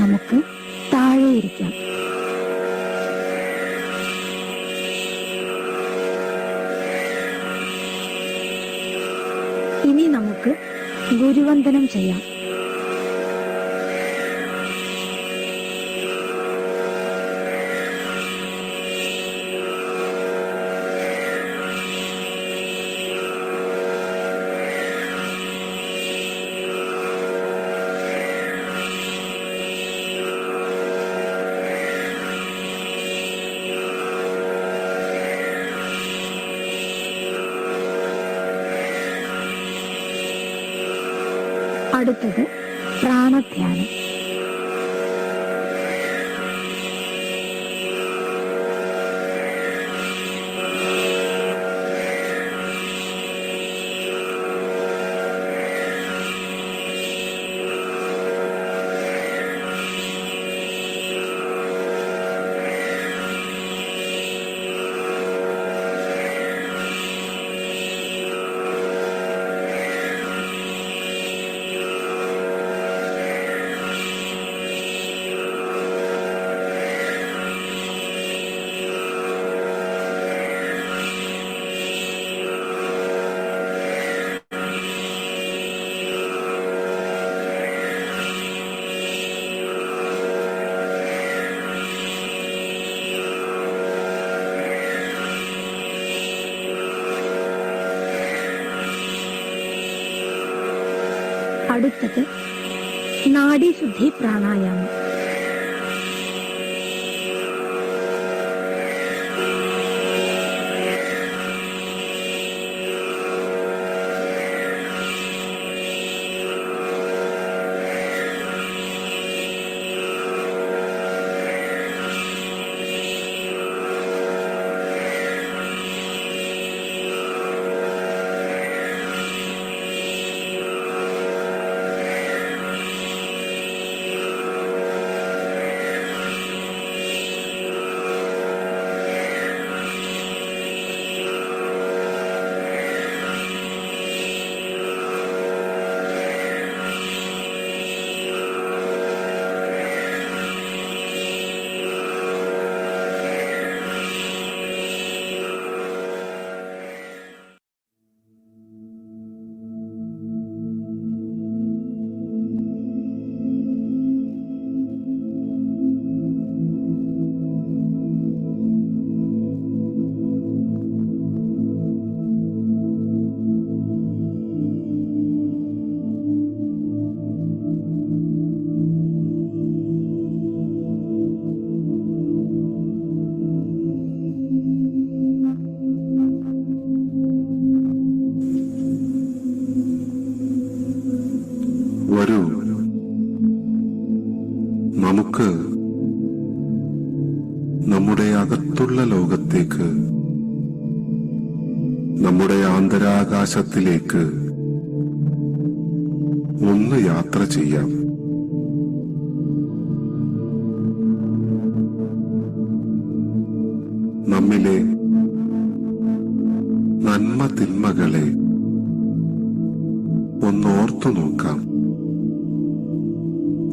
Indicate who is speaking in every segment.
Speaker 1: നമുക്ക് താഴെയിരിക്കാം. ഇനി നമുക്ക് ഗുരുവന്ദനം ചെയ്യാം. അടുത്തത് പ്രാണധ്യാനം. അടുത്തത് നാഡീശുദ്ധി പ്രാണായാമം.
Speaker 2: വരൂ, നമുക്ക് നമ്മുടെ അകത്തുള്ള ലോകത്തേക്ക്, നമ്മുടെ ആന്തരാകാശത്തിലേക്ക് ഒന്ന് യാത്ര ചെയ്യാം. നമ്മിലെ നന്മ തിന്മകളെ ഒന്നോർത്തു നോക്കാം.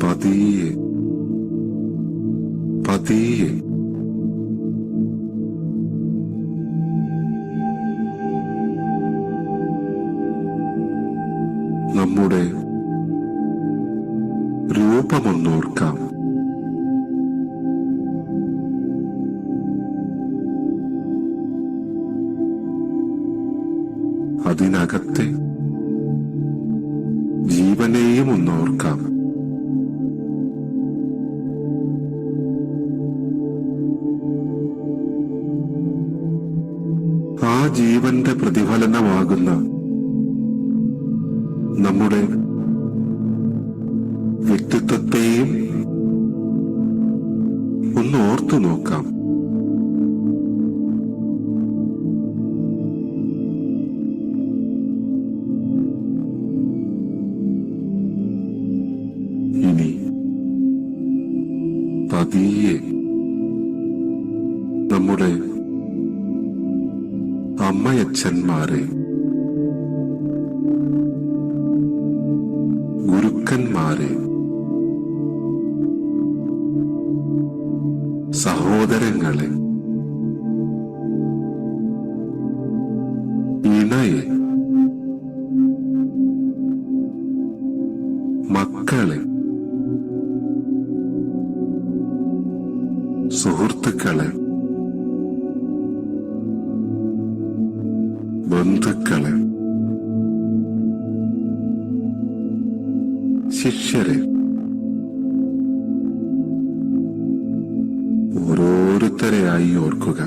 Speaker 2: പതിയെ പതിയെ നമ്മുടെ രൂപമൊന്നോർക്കാം. അതിനകത്തെ ജീവനെയും ഒന്നോർക്കാം. ആ ജീവന്റെ പ്രതിഫലനമാകുന്ന നമ്മുടെ വ്യക്തിത്വത്തെയും ഒന്ന് ഓർത്തു നോക്കാം. ഇനി പതിയെ നമ്മുടെ അമ്മയച്ഛന്മാരെ, ഗുരുക്കന്മാരെ, തത്തയെ, മക്കളെ, സുഹൃത്തുക്കളെ, ബന്ധുക്കളെ, ശിഷ്യരെ, ഓരോരുത്തരെയായി ഓർക്കുക.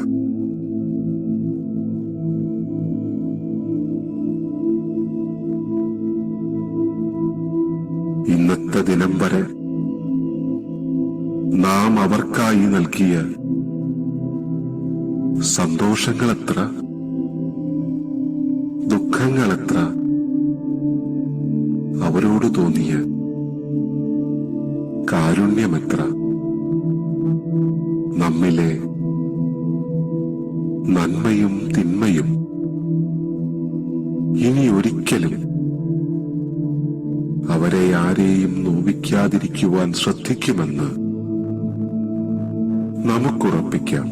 Speaker 2: ഇന്നത്തെ ദിനം വരെ നാം അവർക്കായി നൽകിയ സന്തോഷങ്ങളെത്ര, ദുഃഖങ്ങളെത്ര, അവരോട് തോന്നിയ കാരുണ്യമെത്ര, നമ്മിലെ നന്മയും തിന്മയും ഇനി ഒരിക്കലും അവരെ ആരെയും നോവിക്കാതിരിക്കുവാൻ ശ്രദ്ധിക്കുമെന്ന് നമുക്കുറപ്പിക്കാം.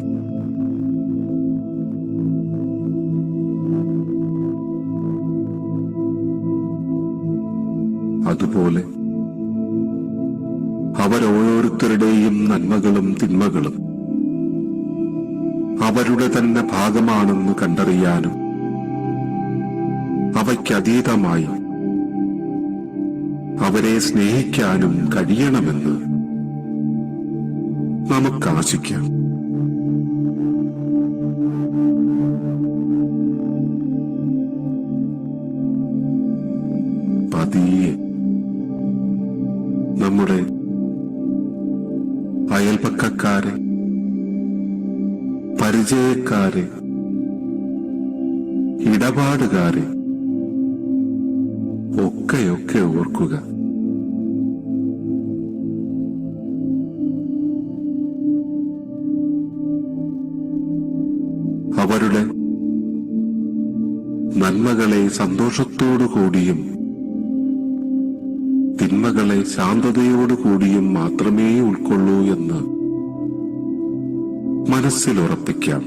Speaker 2: അതുപോലെ അവരോരോരുത്തരുടെയും നന്മകളും തിന്മകളും അവരുടെ തന്നെ ഭാഗമാണെന്ന് കണ്ടറിയാനും അവയ്ക്കതീതമായി അവരെ സ്നേഹിക്കാനും കഴിയണമെന്ന് നമുക്കാശിക്കാം. പതിയെ നമ്മുടെ അയൽപക്കക്കാരെ, പരിചയക്കാരെ, ഇടപാടുകാരെ ഒക്കെയൊക്കെ ഓർക്കുക. അവരുടെ നന്മകളെ സന്തോഷത്തോടുകൂടിയും തിന്മകളെ ശാന്തതയോടുകൂടിയും മാത്രമേ ഉൾക്കൊള്ളൂ എന്ന് മനസ്സിലുറപ്പിക്കാം.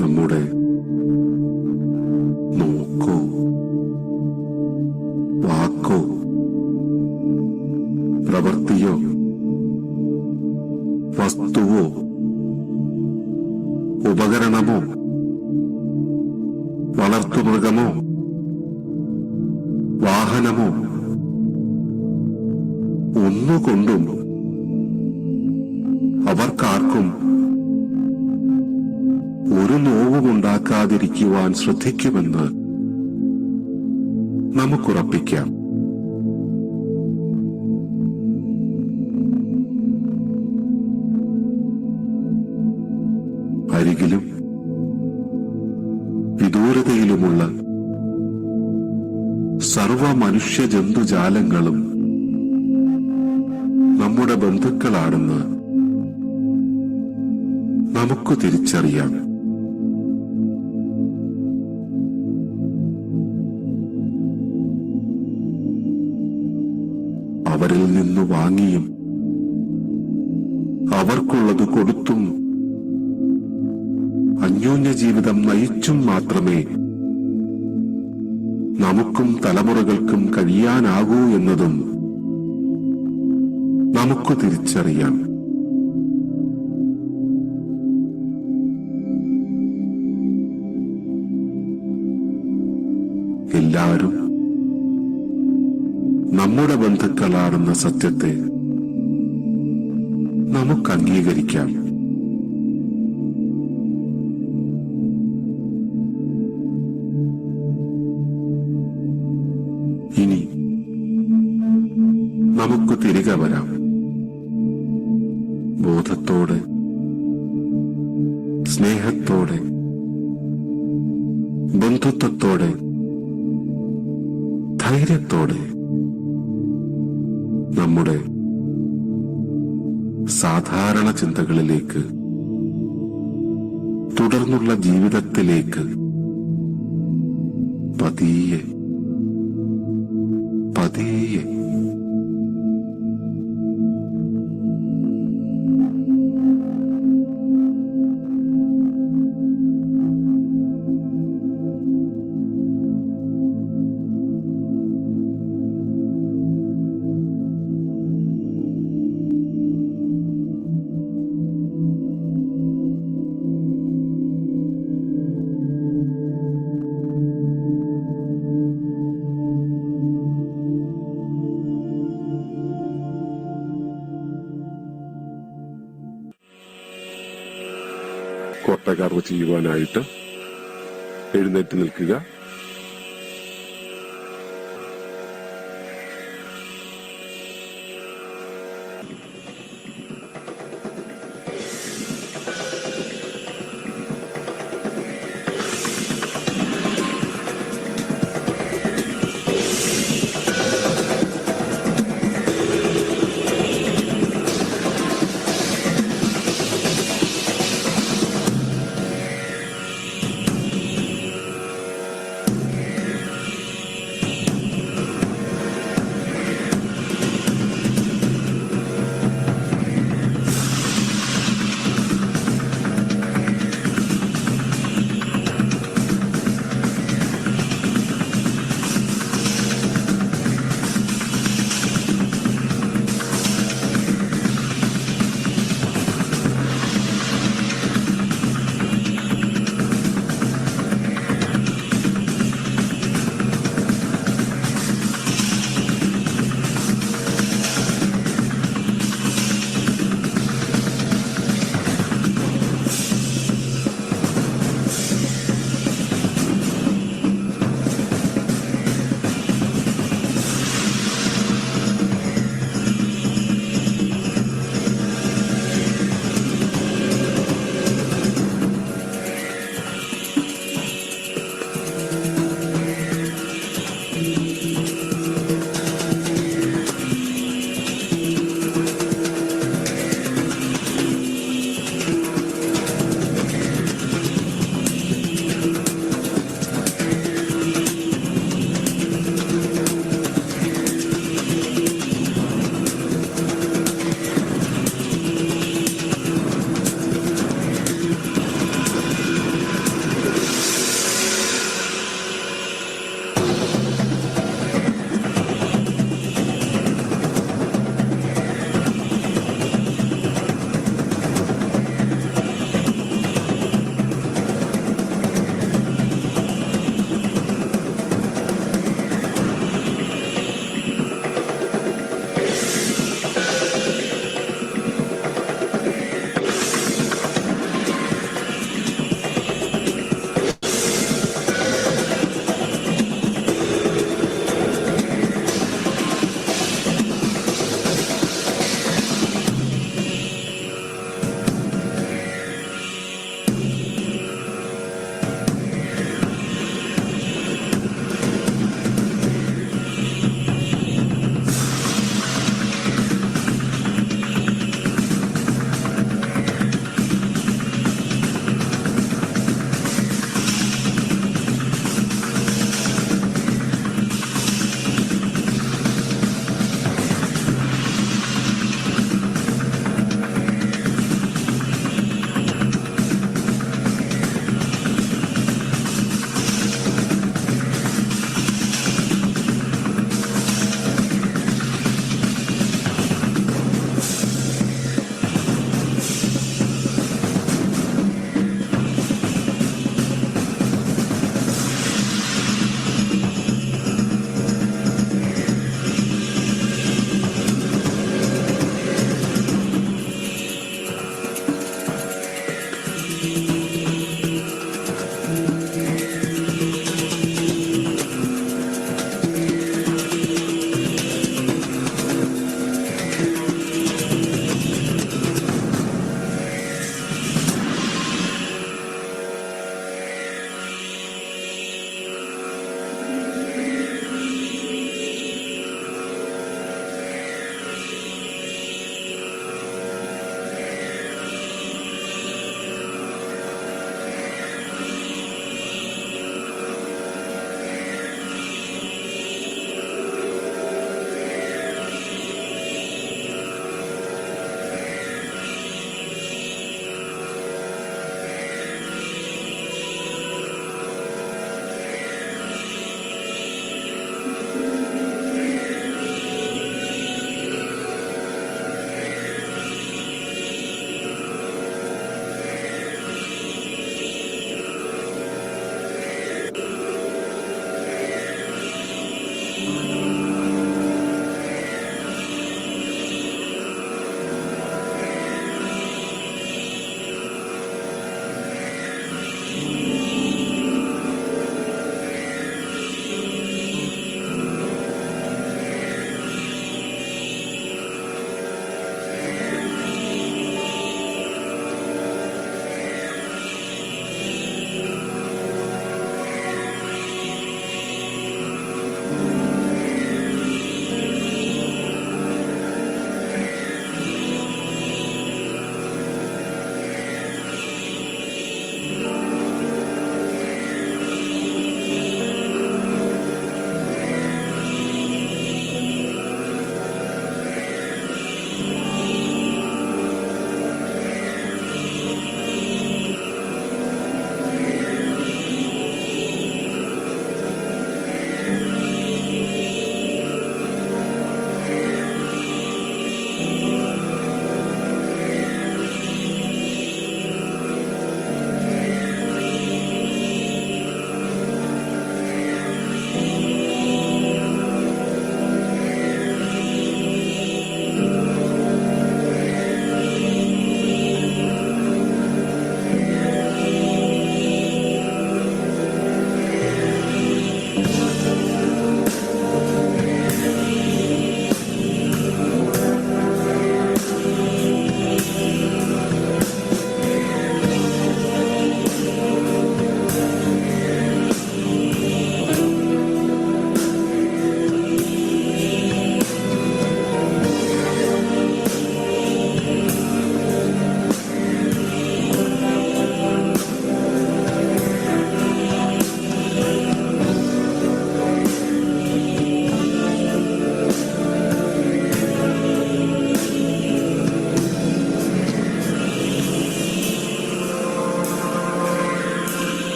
Speaker 2: നമ്മുടെ നോക്കോ വാക്കോ പ്രവൃത്തിയോ വസ്തുവോ ഉപകരണമോ വളർത്തുമൃഗമോ വാഹനമോ ഒന്നുകൊണ്ടും അവർക്കാർക്കും ഒരു നോവുമുണ്ടാക്കാതിരിക്കുവാൻ ശ്രദ്ധിക്കുമെന്ന് നമുക്കുറപ്പിക്കാം. അരികിലും വിദൂരതയിലുമുള്ള സർവ മനുഷ്യ ജന്തുജാലങ്ങളും നമ്മുടെ ബന്ധുക്കളാണെന്ന് നമുക്ക് തിരിച്ചറിയാം. അവരിൽ നിന്ന് വാങ്ങിയും അവർക്കുള്ളത് കൊടുത്തും അന്യോന്യ ജീവിതം നയിച്ചും മാത്രമേ നമുക്കും തലമുറകൾക്കും കഴിയാനാകൂ എന്നതും നമുക്ക് തിരിച്ചറിയാം. എല്ലാവരും നമ്മുടെ ബന്ധുക്കളാണെന്ന സത്യത്തെ നമുക്ക് അംഗീകരിക്കാം. ഇനി നമുക്ക് തിരികെ വരാം. ബോധത്തോടെ, സ്നേഹത്തോടെ, ബന്ധുത്വത്തോടെ, ധൈര്യത്തോടെ നമ്മുടെ സാധാരണ ചിന്തകളിലേക്ക്, തുടർന്നുള്ള ജീവിതത്തിലേക്ക് പതിയെ പതിയെ
Speaker 3: കൊട്ടകർവ് ചെയ്യുവാനായിട്ട് എഴുന്നേറ്റ് നിൽക്കുക.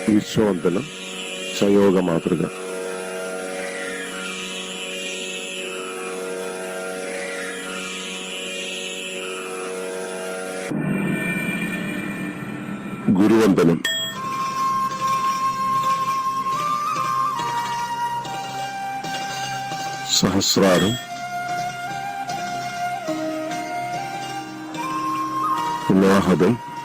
Speaker 3: വിശ്വവന്തനം ചയോഗ മാതൃക. ഗുരുവന്ദനം. സഹസ്രാരം. അനാഹതം.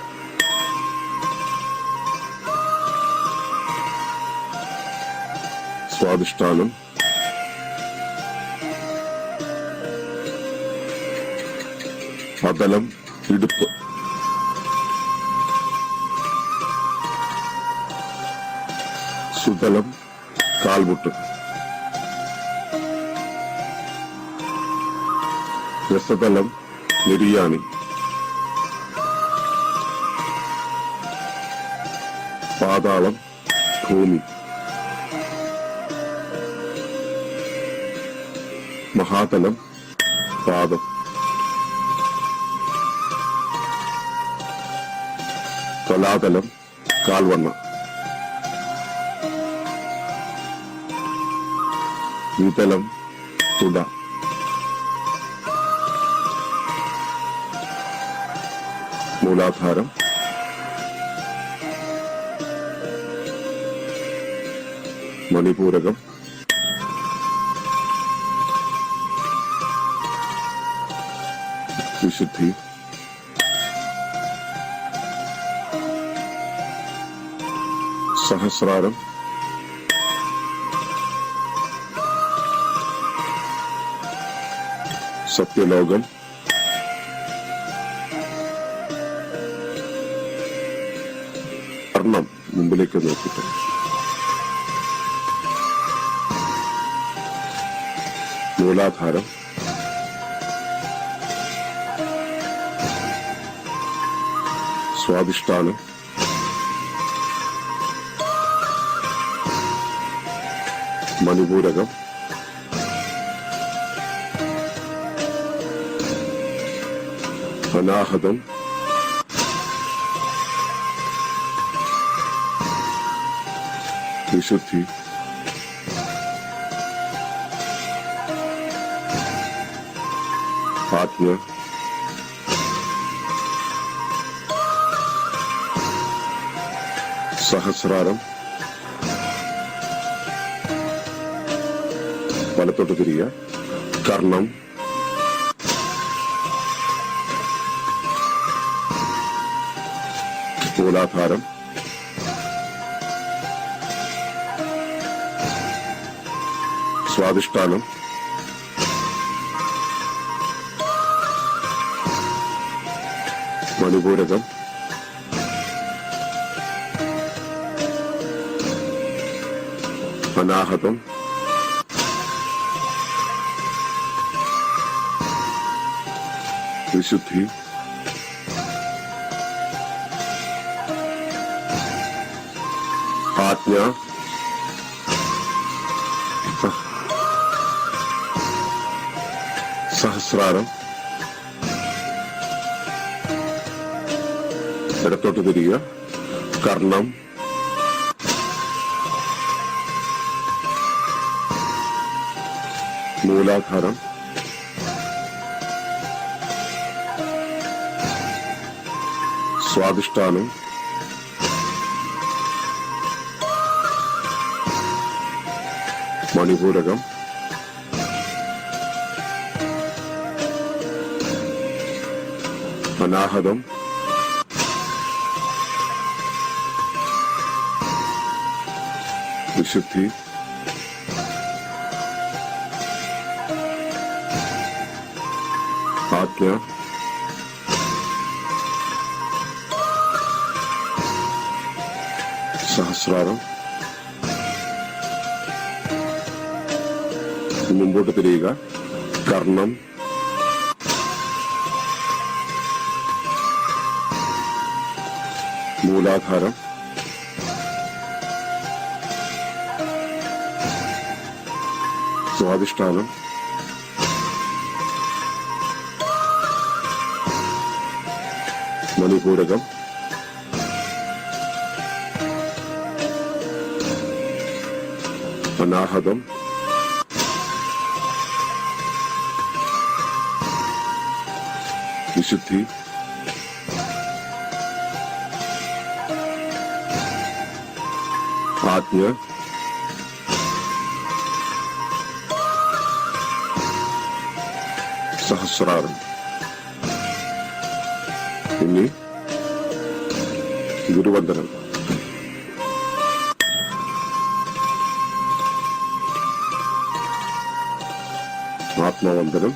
Speaker 3: സ്വാദിഷ്ഠാനം. അതലം, ഇടുപ്പ്. സുതലം, കാൽമുട്ട്. രസതലം, നെരിയാണി. പാതാളം, ഭൂമി. മഹാതലം, പാദം. തലാതലം, കാൽവണ്ണ. വിതലം, തുട. മൂലാധാരം. മണിപൂരകം. വിശുദ്ധി. സഹസ്രാരം. സത്യലോകം. കർണം മുമ്പിലേക്ക് നോക്കിട്ട് മൂലാധാരം. സ്വാദിഷ്ഠാനം. മണിപൂരകം. അനാഹതം. വിശുദ്ധി. ആജ്ഞ. സഹസ്രാരം. വലത്തോട്ട് തിരിയുക. കർണം. മൂലാധാരം. സ്വാദിഷ്ഠാനം. മണിപൂരകം. അനാഹതം. വിശുദ്ധി. ആജ്ഞ. സഹസ്രാരം. ഇടത്തോട്ട് തിരിയുക. കർണം. മൂലാധാരം. സ്വാദിഷ്ഠാനം. മണിപൂരകം. അനാഹതം. വിശുദ്ധി. ആജ്ഞ. സഹസ്രാരം. മുമ്പോട്ട് തിരിയുക. കർണം. മൂലാധാരം. സ്വാദിഷ്ഠാനം. മണിപൂരകം. അനാഹതം, വിശുദ്ധി, ആജ്ഞ, സഹസ്രാരം. ഇനി ഗുരുവന്ദനം. ആത്മവന്ദനം,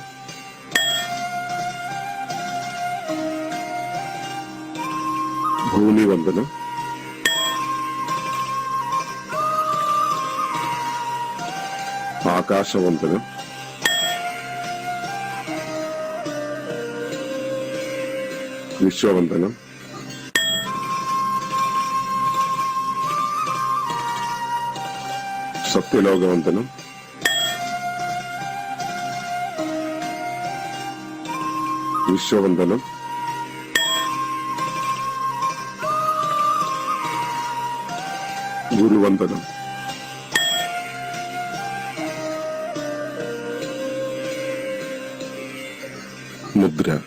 Speaker 3: ഭൂമിവന്ദനം, ആകാശവന്ദനം, വിശ്വവന്ദനം, സത്യലോകവന്ദനം, വിശ്വവന്ദനം, ഗുരുവന്ദനം. മുദ്ര.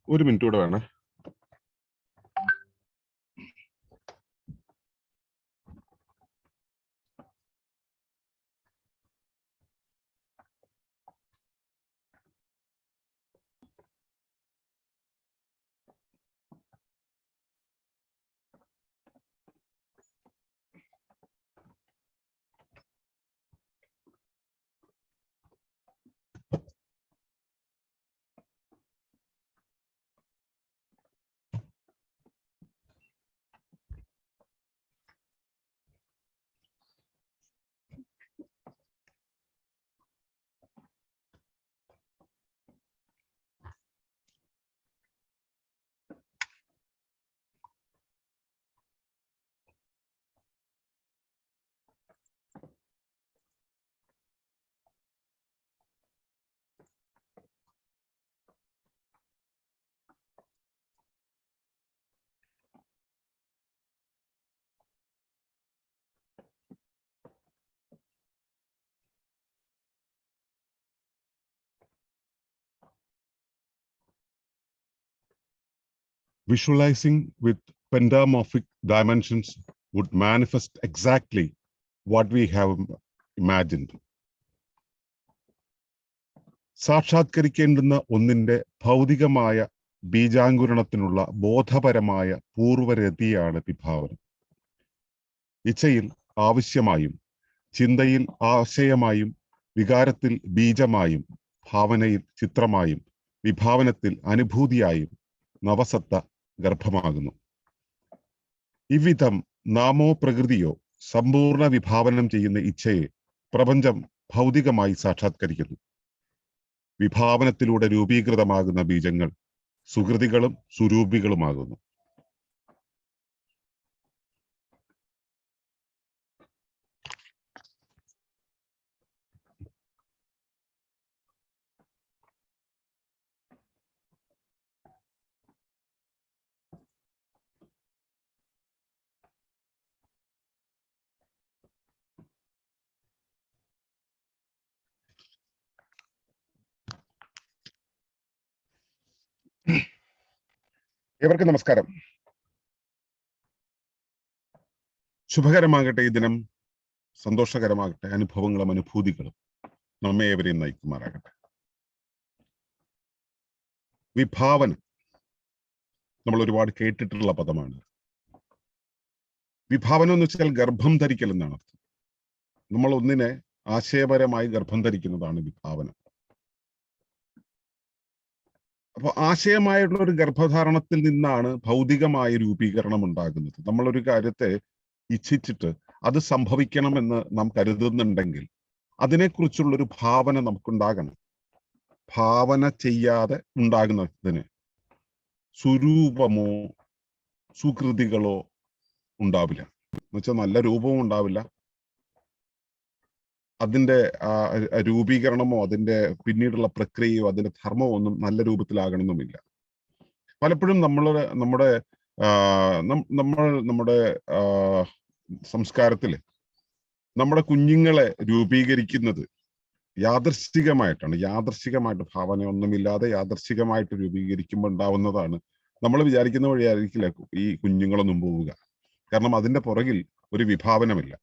Speaker 4: ഒരു മിനിറ്റ് കൂടെ വേണേ. Visualizing with pentamorphic dimensions would manifest exactly what we have imagined. സാക്ഷാത്കരിക്കേണ്ടുന്ന ഒന്നിന്റെ ഭൗതികമായ ബീജാങ്കുരണത്തിനുള്ള ബോധപരമായ പൂർവരതിയാണ് വിഭാവനം. ഇച്ഛയിൽ ആവശ്യമായും, ചിന്തയിൽ ആശയമായും, വികാരത്തിൽ ബീജമായും, ഭാവനയിൽ ചിത്രമായും, വിഭാവനത്തിൽ അനുഭൂതിയായും നവസത്ത ഗർഭമാകുന്നു. ഇவ்விധം നാമോ പ്രകൃതിയോ സമ്പൂർണ്ണ വിഭാവനം ചെയ്യുന്ന ഇച്ഛയെ പ്രപഞ്ചം ഭൗതികമായി സാക്ഷാത്കരിക്കുന്നു. വിഭാവനത്തിലൂടെ രൂപീകൃതമാകുന്ന ബീജങ്ങൾ സുകൃതികളും സുരൂപികളുമാകുന്നു. ഏവർക്കും നമസ്കാരം. ശുഭകരമാകട്ടെ ഈ ദിനം, സന്തോഷകരമാകട്ടെ, അനുഭവങ്ങളും അനുഭൂതികളും നമ്മെ ഏവരെയും നയിക്കുമാറാകട്ടെ. വിഭാവനം നമ്മൾ ഒരുപാട് കേട്ടിട്ടുള്ള പദമാണ്. വിഭാവനം എന്ന് വെച്ചാൽ ഗർഭം ധരിക്കൽ എന്നാണ് അർത്ഥം. നമ്മൾ ഒന്നിനെ ആശയപരമായി ഗർഭം ധരിക്കുന്നതാണ് വിഭാവനം. അപ്പൊ ആശയമായിട്ടുള്ള ഒരു ഗർഭധാരണത്തിൽ നിന്നാണ് ഭൗതികമായ രൂപീകരണം ഉണ്ടാകുന്നത്. നമ്മളൊരു കാര്യത്തെ ഇച്ഛിച്ചിട്ട് അത് സംഭവിക്കണമെന്ന് നാം കരുതുന്നുണ്ടെങ്കിൽ അതിനെക്കുറിച്ചുള്ളൊരു ഭാവന നമുക്കുണ്ടാകണം. ഭാവന ചെയ്യാതെ ഉണ്ടാകുന്നതിന് സ്വരൂപമോ സുകൃതികളോ ഉണ്ടാവില്ല. എന്നുവെച്ചാൽ നല്ല രൂപവും ഉണ്ടാവില്ല, അതിൻ്റെ രൂപീകരണമോ അതിൻ്റെ പിന്നീടുള്ള പ്രക്രിയയോ അതിൻ്റെ ധർമ്മമോ ഒന്നും നല്ല രൂപത്തിലാകണമെന്നുമില്ല. പലപ്പോഴും നമ്മുടെ സംസ്കാരത്തിൽ നമ്മുടെ കുഞ്ഞുങ്ങളെ രൂപീകരിക്കുന്നത് യാദർശികമായിട്ട് ഭാവനയൊന്നുമില്ലാതെ യാദർശികമായിട്ട് രൂപീകരിക്കുമ്പോൾ ഉണ്ടാവുന്നതാണ്. നമ്മൾ വിചാരിക്കുന്ന വഴിയായിരിക്കില്ല ഈ കുഞ്ഞുങ്ങളൊന്നും പോവുക. കാരണം അതിൻ്റെ പുറകിൽ ഒരു വിഭാവനമില്ല.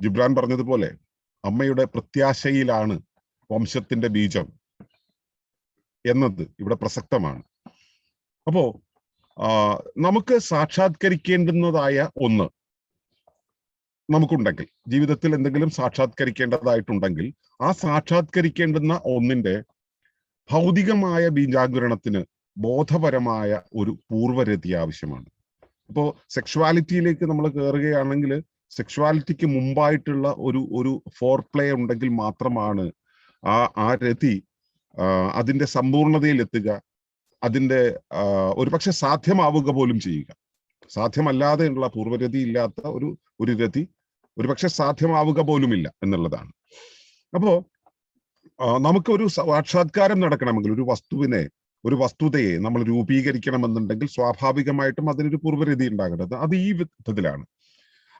Speaker 4: ജിബ്രാൻ പറഞ്ഞതുപോലെ അമ്മയുടെ പ്രത്യാശയിലാണ് വംശത്തിന്റെ ബീജം എന്നത് ഇവിടെ പ്രസക്തമാണ്. അപ്പോ നമുക്ക് സാക്ഷാത്കരിക്കേണ്ടുന്നതായ ഒന്ന് നമുക്കുണ്ടെങ്കിൽ, ജീവിതത്തിൽ എന്തെങ്കിലും സാക്ഷാത്കരിക്കേണ്ടതായിട്ടുണ്ടെങ്കിൽ ആ സാക്ഷാത്കരിക്കേണ്ടുന്ന ഒന്നിന്റെ ഭൗതികമായ ബീജാങ്കുരണത്തിന് ബോധപരമായ ഒരു പൂർവ്വരതി ആവശ്യമാണ്. ഇപ്പോ സെക്ഷുവാലിറ്റിയിലേക്ക് നമ്മൾ കയറുകയാണെങ്കിൽ സെക്ഷുവാലിറ്റിക്ക് മുമ്പായിട്ടുള്ള ഒരു ഫോർ പ്ലേ ഉണ്ടെങ്കിൽ മാത്രമാണ് ആ രതി അതിന്റെ സമ്പൂർണതയിൽ എത്തുക, അതിന്റെ ഒരുപക്ഷെ സാധ്യമാവുക പോലും ചെയ്യുക. സാധ്യമല്ലാതെയുള്ള പൂർവ്വരതി ഇല്ലാത്ത ഒരു രതി ഒരുപക്ഷെ സാധ്യമാവുക പോലുമില്ല എന്നുള്ളതാണ്. അപ്പോ നമുക്ക് ഒരു സാക്ഷാത്കാരം നടക്കണമെങ്കിൽ ഒരു വസ്തുതയെ നമ്മൾ രൂപീകരിക്കണമെന്നുണ്ടെങ്കിൽ സ്വാഭാവികമായിട്ടും അതിനൊരു പൂർവ്വരതി ഉണ്ടാകേണ്ടത്. അത് ഈ വിധത്തിലാണ്.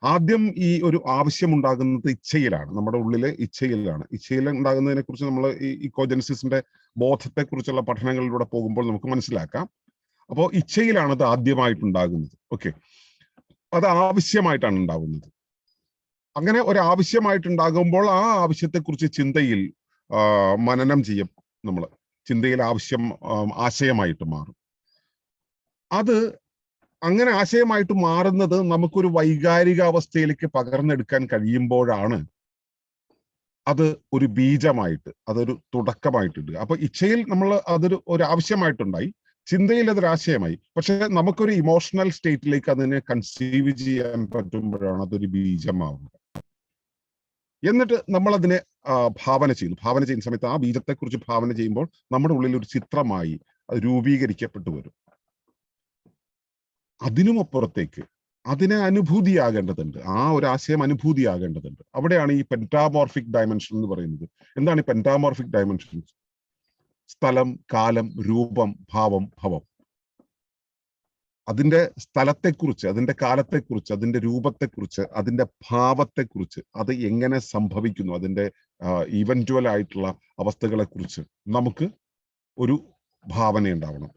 Speaker 4: ആദ്യം ഈ ഒരു ആവശ്യം ഉണ്ടാകുന്നത് ഇച്ഛയിലാണ്, നമ്മുടെ ഉള്ളിലെ ഇച്ഛയിലാണ്. ഇച്ഛയിൽ ഉണ്ടാകുന്നതിനെ കുറിച്ച് നമ്മൾ ഈ ഇക്കോജെനസിസിന്റെ ബോധത്തെക്കുറിച്ചുള്ള പഠനങ്ങളിലൂടെ പോകുമ്പോൾ നമുക്ക് മനസ്സിലാക്കാം. അപ്പോൾ ഇച്ഛയിലാണ് അത് ആദ്യമായിട്ടുണ്ടാകുന്നത്. ഓക്കെ, അത് ആവശ്യമായിട്ടാണ് ഉണ്ടാകുന്നത്. അങ്ങനെ ഒരു ആവശ്യമായിട്ടുണ്ടാകുമ്പോൾ ആ ആവശ്യത്തെക്കുറിച്ച് ചിന്തയിൽ മനനം ചെയ്യും. നമ്മൾ ചിന്തയിൽ ആശയമായിട്ട് മാറും. അത് അങ്ങനെ ആശയമായിട്ട് മാറുന്നത് നമുക്കൊരു വൈകാരിക അവസ്ഥയിലേക്ക് പകർന്നെടുക്കാൻ കഴിയുമ്പോഴാണ് അത് ഒരു ബീജമായിട്ട്, അതൊരു തുടക്കമായിട്ടുണ്ട്. അപ്പൊ ഇച്ഛയിൽ നമ്മൾ ഒരു ആവശ്യമായിട്ടുണ്ടായി, ചിന്തയിൽ അതൊരാശയമായി. പക്ഷെ നമുക്കൊരു ഇമോഷണൽ സ്റ്റേറ്റിലേക്ക് അതിനെ കൺസീവ് ചെയ്യാൻ പറ്റുമ്പോഴാണ് അതൊരു ബീജമാവുക. എന്നിട്ട് നമ്മൾ അതിനെ ഭാവന ചെയ്യുന്ന സമയത്ത് ആ ബീജത്തെക്കുറിച്ച് ഭാവന ചെയ്യുമ്പോൾ നമ്മുടെ ഉള്ളിൽ ഒരു ചിത്രമായി അത് രൂപീകരിക്കപ്പെട്ടു വരും. അതിനുമപ്പുറത്തേക്ക് അതിനെ അനുഭൂതിയാകേണ്ടതുണ്ട്. ആ ഒരു ആശയം അനുഭൂതിയാകേണ്ടതുണ്ട്. അവിടെയാണ് ഈ പെന്റാമോർഫിക് ഡയമെൻഷൻ എന്ന് പറയുന്നത്. എന്താണ് ഈ പെന്റാമോർഫിക് ഡയമെൻഷൻസ്? സ്ഥലം, കാലം, രൂപം, ഭാവം, ഭവം. അതിന്റെ സ്ഥലത്തെക്കുറിച്ച്, അതിന്റെ കാലത്തെക്കുറിച്ച്, അതിന്റെ രൂപത്തെക്കുറിച്ച്, അതിന്റെ ഭാവത്തെക്കുറിച്ച്, അത് എങ്ങനെ സംഭവിക്കുന്നു, അതിന്റെ ഇവന്റുവൽ ആയിട്ടുള്ള അവസ്ഥകളെ കുറിച്ച് നമുക്ക് ഒരു ഭാവന ഉണ്ടാവണം.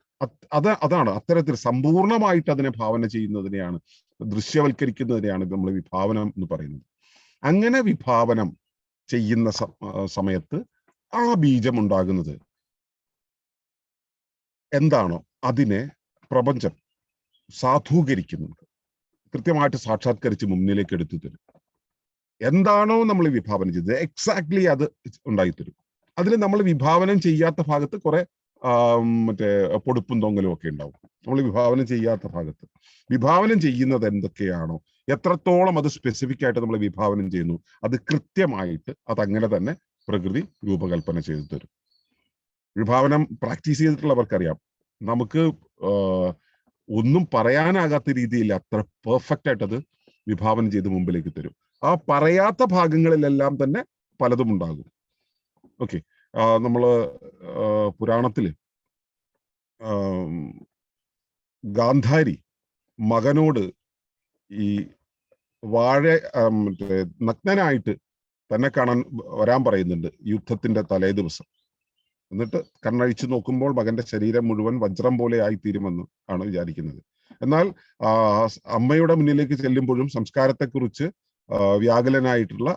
Speaker 4: അതാണ് അത്തരത്തിൽ സമ്പൂർണമായിട്ട് അതിനെ ഭാവന ചെയ്യുന്നതിനെയാണ്, ദൃശ്യവൽക്കരിക്കുന്നതിനെയാണ് നമ്മൾ വിഭാവനം എന്ന് പറയുന്നത്. അങ്ങനെ വിഭാവനം ചെയ്യുന്ന സമയത്ത് ആ ബീജം ഉണ്ടാകുന്നത് എന്താണോ അതിനെ പ്രപഞ്ചം സാധൂകരിക്കുന്നുണ്ട്, കൃത്യമായിട്ട് സാക്ഷാത്കരിച്ച് മുന്നിലേക്ക് എടുത്തു തരും. എന്താണോ നമ്മൾ വിഭാവനം ചെയ്തത് എക്സാക്ട്ലി അത് ഉണ്ടായിത്തരും. അതിൽ നമ്മൾ വിഭാവനം ചെയ്യാത്ത ഭാഗത്ത് കുറെ മറ്റേ പൊടുപ്പും തൊങ്ങലും ഒക്കെ ഉണ്ടാവും നമ്മൾ വിഭാവനം ചെയ്യാത്ത ഭാഗത്ത്. വിഭാവനം ചെയ്യുന്നത് എന്തൊക്കെയാണോ, എത്രത്തോളം അത് സ്പെസിഫിക് ആയിട്ട് നമ്മൾ വിഭാവനം ചെയ്യുന്നു, അത് കൃത്യമായിട്ട് അതങ്ങനെ തന്നെ പ്രകൃതി രൂപകൽപ്പന ചെയ്തു തരും. വിഭാവനം പ്രാക്ടീസ് ചെയ്തിട്ടുള്ളവർക്കറിയാം, നമുക്ക് ഒന്നും പറയാനാകാത്ത രീതിയിൽ അത്ര പെർഫെക്റ്റ് ആയിട്ട് അത് വിഭാവനം ചെയ്ത് മുമ്പിലേക്ക് തരും. ആ പറയാത്ത ഭാഗങ്ങളിലെല്ലാം തന്നെ പലതും ഉണ്ടാകും. ഓക്കെ, നമ്മള് പുരാണത്തില് ഗാന്ധാരി മകനോട് ഈ വാഴ മറ്റേ നഗ്നനായിട്ട് തന്നെ കാണാൻ വരാൻ പറയുന്നുണ്ട് യുദ്ധത്തിന്റെ തലേ ദിവസം. എന്നിട്ട് കണ്ണഴിച്ചു നോക്കുമ്പോൾ മകന്റെ ശരീരം മുഴുവൻ വജ്രം പോലെ ആയിത്തീരുമെന്ന് ആണ് വിചാരിക്കുന്നത്. എന്നാൽ അമ്മയുടെ മുന്നിലേക്ക് ചെല്ലുമ്പോഴും സംസ്കാരത്തെക്കുറിച്ച് വ്യാകുലനായിട്ടുള്ള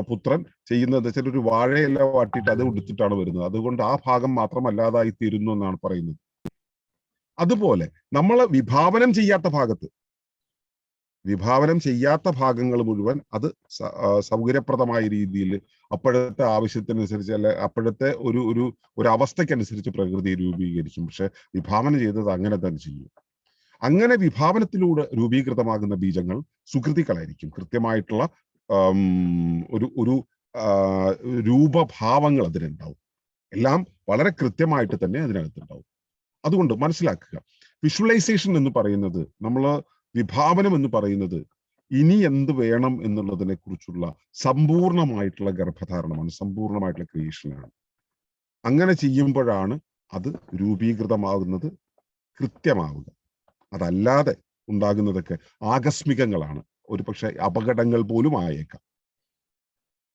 Speaker 4: പുത്രൻ ചെയ്യുന്നത് വെച്ചാൽ ഒരു വാഴയില വാട്ടിയിട്ട് അത് ഉടുത്തിട്ടാണ് വരുന്നത്. അതുകൊണ്ട് ആ ഭാഗം മാത്രം അല്ലാതായി തീരുന്നു എന്നാണ് പറയുന്നത്. അതുപോലെ നമ്മൾ വിഭാവനം ചെയ്യാത്ത ഭാഗങ്ങൾ മുഴുവൻ അത് സൗകര്യപ്രദമായ രീതിയിൽ അപ്പോഴത്തെ ആവശ്യത്തിനനുസരിച്ച് അല്ലെ അപ്പോഴത്തെ ഒരു അവസ്ഥയ്ക്കനുസരിച്ച് പ്രകൃതി രൂപീകരിക്കും. പക്ഷെ വിഭാവനം ചെയ്തത് അങ്ങനെ തന്നെ ചെയ്യും. അങ്ങനെ വിഭാവനത്തിലൂടെ രൂപീകൃതമാകുന്ന ബീജങ്ങൾ സുകൃതികളായിരിക്കും. കൃത്യമായിട്ടുള്ള ഒരു രൂപഭാവങ്ങൾ അതിനുണ്ടാവും. എല്ലാം വളരെ കൃത്യമായിട്ട് തന്നെ അതിനകത്തുണ്ടാവും. അതുകൊണ്ട് മനസ്സിലാക്കുക, വിഷ്വലൈസേഷൻ എന്ന് പറയുന്നത്, നമ്മൾ വിഭാവനം എന്ന് പറയുന്നത് ഇനി എന്ത് വേണം എന്നുള്ളതിനെ കുറിച്ചുള്ള സമ്പൂർണമായിട്ടുള്ള ഗർഭധാരണമാണ്, സമ്പൂർണമായിട്ടുള്ള ക്രിയേഷനാണ്. അങ്ങനെ ചെയ്യുമ്പോഴാണ് അത് രൂപീകൃതമാകുന്നത്, കൃത്യമാവുക. അതല്ലാതെ ഉണ്ടാകുന്നതൊക്കെ ആകസ്മികങ്ങളാണ്, ഒരു പക്ഷെ അപകടങ്ങൾ പോലും ആയേക്കാം.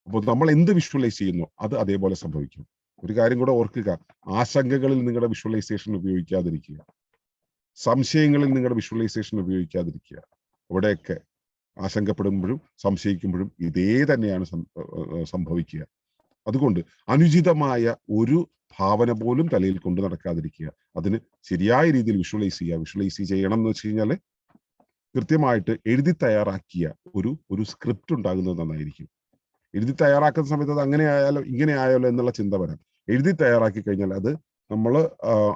Speaker 4: അപ്പോൾ നമ്മൾ എന്ത് വിഷ്വലൈസ് ചെയ്യുന്നു അത് അതേപോലെ സംഭവിക്കും. ഒരു കാര്യം കൂടെ ഓർക്കുക, ആശങ്കകളിൽ നിങ്ങളുടെ വിഷ്വലൈസേഷൻ ഉപയോഗിക്കാതിരിക്കുക, സംശയങ്ങളിൽ നിങ്ങളുടെ വിഷ്വലൈസേഷൻ ഉപയോഗിക്കാതിരിക്കുക. അവിടെയൊക്കെ ആശങ്കപ്പെടുമ്പോഴും സംശയിക്കുമ്പോഴും ഇതേ തന്നെയാണ് സംഭവിക്കുക. അതുകൊണ്ട് അനുചിതമായ ഒരു ഭാവന പോലും തലയിൽ കൊണ്ടു നടക്കാതിരിക്കുക. അതിന് ശരിയായ രീതിയിൽ വിഷ്വലൈസ് ചെയ്യണം എന്ന് വെച്ച് കഴിഞ്ഞാൽ കൃത്യമായിട്ട് എഴുതി തയ്യാറാക്കിയ ഒരു സ്ക്രിപ്റ്റ് ഉണ്ടാകുന്നത് നന്നായിരിക്കും. എഴുതി തയ്യാറാക്കുന്ന സമയത്ത് അത് അങ്ങനെ ആയാലോ ഇങ്ങനെ ആയാലോ എന്നുള്ള ചിന്ത വരാം. എഴുതി തയ്യാറാക്കി കഴിഞ്ഞാൽ അത് നമ്മൾ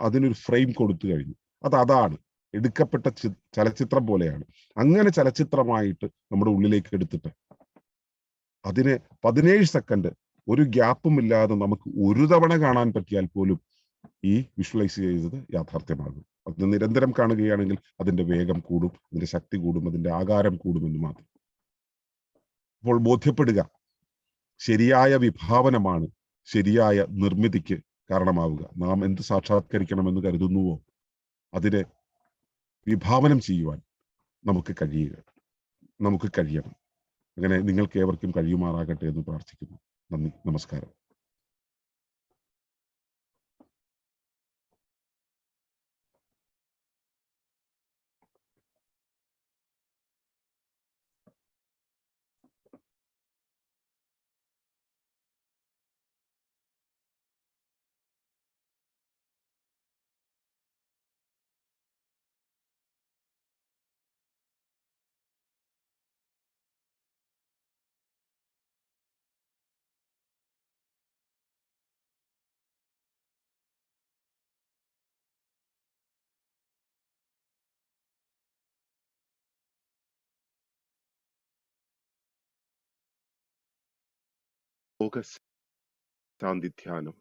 Speaker 4: അതിനൊരു ഫ്രെയിം കൊടുത്തു കഴിഞ്ഞു. അതാണ് എടുക്കപ്പെട്ട ചലച്ചിത്രം പോലെയാണ്. അങ്ങനെ ചലച്ചിത്രമായിട്ട് നമ്മുടെ ഉള്ളിലേക്ക് എടുത്തിട്ട് അതിനെ 17 സെക്കൻഡ് ഒരു ഗ്യാപ്പും ഇല്ലാതെ നമുക്ക് ഒരു തവണ കാണാൻ പറ്റിയാൽ പോലും ഈ വിഷ്വലൈസ് ചെയ്തത് യാഥാർത്ഥ്യമാകും. അത് നിരന്തരം കാണുകയാണെങ്കിൽ അതിന്റെ വേഗം കൂടും, അതിന്റെ ശക്തി കൂടും, അതിന്റെ ആകാരം കൂടുമെന്ന് മാത്രം. അപ്പോൾ ബോധ്യപ്പെടുക, ശരിയായ വിഭാവനമാണ് ശരിയായ നിർമ്മിതിക്ക് കാരണമാവുക. നാം എന്ത് സാക്ഷാത്കരിക്കണമെന്ന് കരുതുന്നുവോ അതിനെ വിഭാവനം ചെയ്യുവാൻ നമുക്ക് കഴിയണം. അങ്ങനെ നിങ്ങൾക്ക് ഏവർക്കും കഴിയുമാറാകട്ടെ എന്ന് പ്രാർത്ഥിക്കുന്നു. നന്ദി, നമസ്കാരം.
Speaker 3: സാന്ധിധ്യാനം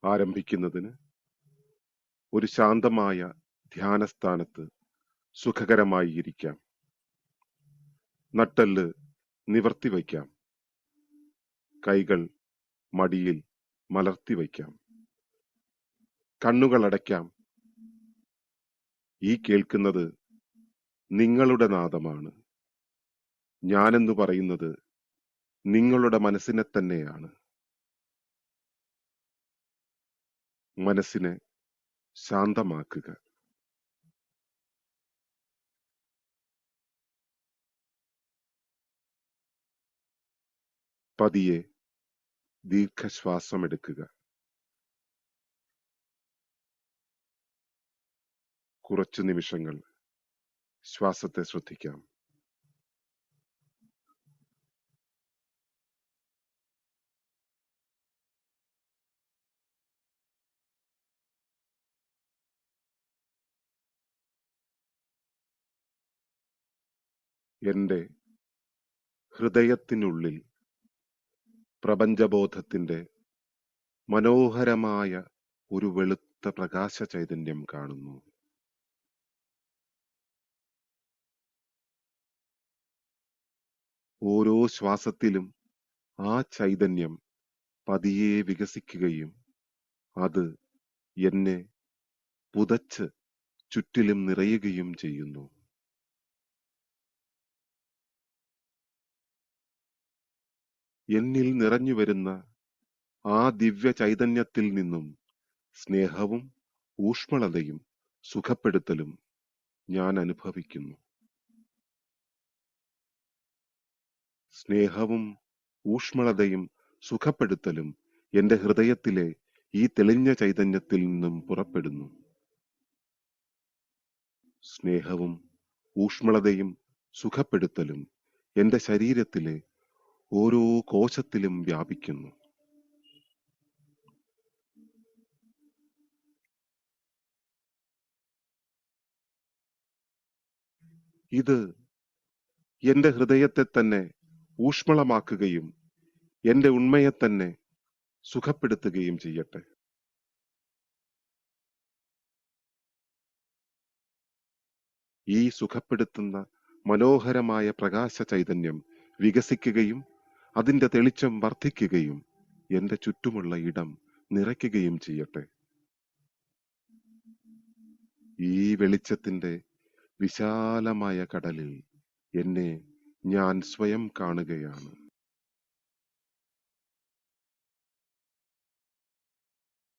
Speaker 3: ആരംഭിക്കുന്നതിന് ഒരു ശാന്തമായ ധ്യാനസ്ഥാനത്ത് സുഖകരമായി ഇരിക്കാം. നട്ടെല്ല് നിവർത്തി വയ്ക്കാം. കൈകൾ മടിയിൽ മലർത്തി വയ്ക്കാം. കണ്ണുകൾ അടയ്ക്കാം. ഈ കേൾക്കുന്നത് നിങ്ങളുടെ നാദമാണ്. ഞാനെന്ന് പറയുന്നത് നിങ്ങളുടെ മനസ്സിനെ തന്നെയാണ്. മനസ്സിനെ ശാന്തമാക്കുക. പതിയെ ദീർഘശ്വാസമെടുക്കുക. കുറച്ചു നിമിഷങ്ങൾ ശ്വാസത്തെ ശ്രദ്ധിക്കാം. എന്റെ ഹൃദയത്തിനുള്ളിൽ പ്രപഞ്ചബോധത്തിന്റെ മനോഹരമായ ഒരു വെളുത്ത പ്രകാശ ചൈതന്യം കാണുന്നു. ഓരോ ശ്വാസത്തിലും ആ ചൈതന്യം പതിയെ വികസിക്കുകയും അത് എന്നെ പുതച്ച് ചുറ്റിലും നിറയുകയും ചെയ്യുന്നു. എന്നിൽ നിറഞ്ഞു വരുന്ന ആ ദിവ്യ ചൈതന്യത്തിൽ നിന്നും സ്നേഹവും ഊഷ്മളതയും സുഖപ്പെടുത്തലും ഞാൻ അനുഭവിക്കുന്നു. സ്നേഹവും ഊഷ്മളതയും സുഖപ്പെടുത്തലും എന്റെ ഹൃദയത്തിലെ ഈ തെളിഞ്ഞ ചൈതന്യത്തിൽ നിന്നും പുറപ്പെടുന്നു. സ്നേഹവും ഊഷ്മളതയും സുഖപ്പെടുത്തലും എന്റെ ശരീരത്തിലെ ഓരോ കോശത്തിലും വ്യാപിക്കുന്നു. ഇത് എന്റെ ഹൃദയത്തെ തന്നെ ഊഷ്മളമാക്കുകയും എന്റെ ഉണ്മയെ തന്നെ സുഖപ്പെടുത്തുകയും ചെയ്യട്ടെ. ഈ സുഖപ്പെടുത്തുന്ന മനോഹരമായ പ്രകാശ ചൈതന്യം വികസിക്കുകയും അതിന്റെ തെളിച്ചം വർദ്ധിക്കുകയും എന്റെ ചുറ്റുമുള്ള ഇടം നിറയ്ക്കുകയും ചെയ്യട്ടെ. ഈ വെളിച്ചത്തിന്റെ വിശാലമായ കടലിൽ എന്നെ ഞാൻ സ്വയം കാണുകയാണ്.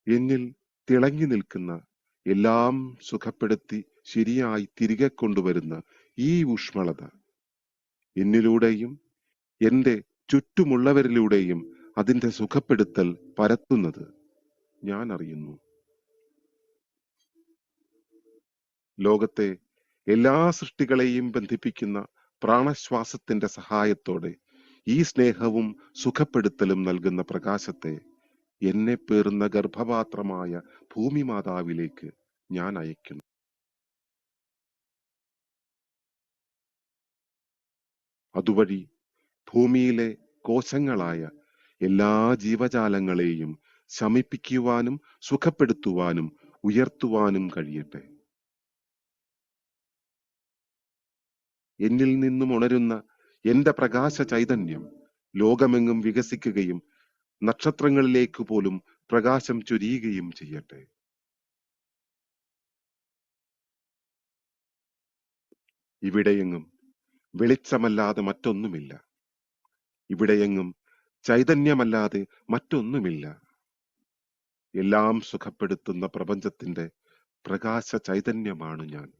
Speaker 3: എന്നിൽ തിളങ്ങി നിൽക്കുന്ന എല്ലാം സുഖപ്പെടുത്തി ശരിയായി തിരികെ കൊണ്ടുവരുന്ന ഈ ഊഷ്മളത എന്നിലൂടെയും എന്റെ ചുറ്റുമുള്ളവരിലൂടെയും അതിന്റെ സുഖപ്പെടുത്തൽ പരത്തുന്നത് ഞാൻ അറിയുന്നു. ലോകത്തെ എല്ലാ സൃഷ്ടികളെയും ബന്ധിപ്പിക്കുന്ന പ്രാണശ്വാസത്തിന്റെ സഹായത്തോടെ ഈ സ്നേഹവും സുഖപ്പെടുത്തലും നൽകുന്ന പ്രകാശത്തെ എന്നെ പേറുന്ന ഗർഭപാത്രമായ ഭൂമി മാതാവിലേക്ക് ഞാൻ അയക്കുന്നു. അതുവഴി ഭൂമിയിലെ കോശങ്ങളായ എല്ലാ ജീവജാലങ്ങളെയും ശമിപ്പിക്കുവാനും സുഖപ്പെടുത്തുവാനും ഉയർത്തുവാനും കഴിയട്ടെ. എന്നിൽ നിന്നും ഉണരുന്ന എന്റെ പ്രകാശ ചൈതന്യം ലോകമെങ്ങും വികസിക്കുകയും നക്ഷത്രങ്ങളിലേക്ക് പോലും പ്രകാശം ചൊരിയുകയും ചെയ്യട്ടെ. ഇവിടെയെങ്ങും വെളിച്ചമല്ലാതെ മറ്റൊന്നുമില്ല. ഇവിടെയെങ്ങും ചൈതന്യമല്ലാതെ മറ്റൊന്നുമില്ല. എല്ലാം സുഖപ്പെടുത്തുന്ന പ്രപഞ്ചത്തിന്റെ പ്രകാശ ചൈതന്യമാണ് ഞാൻ.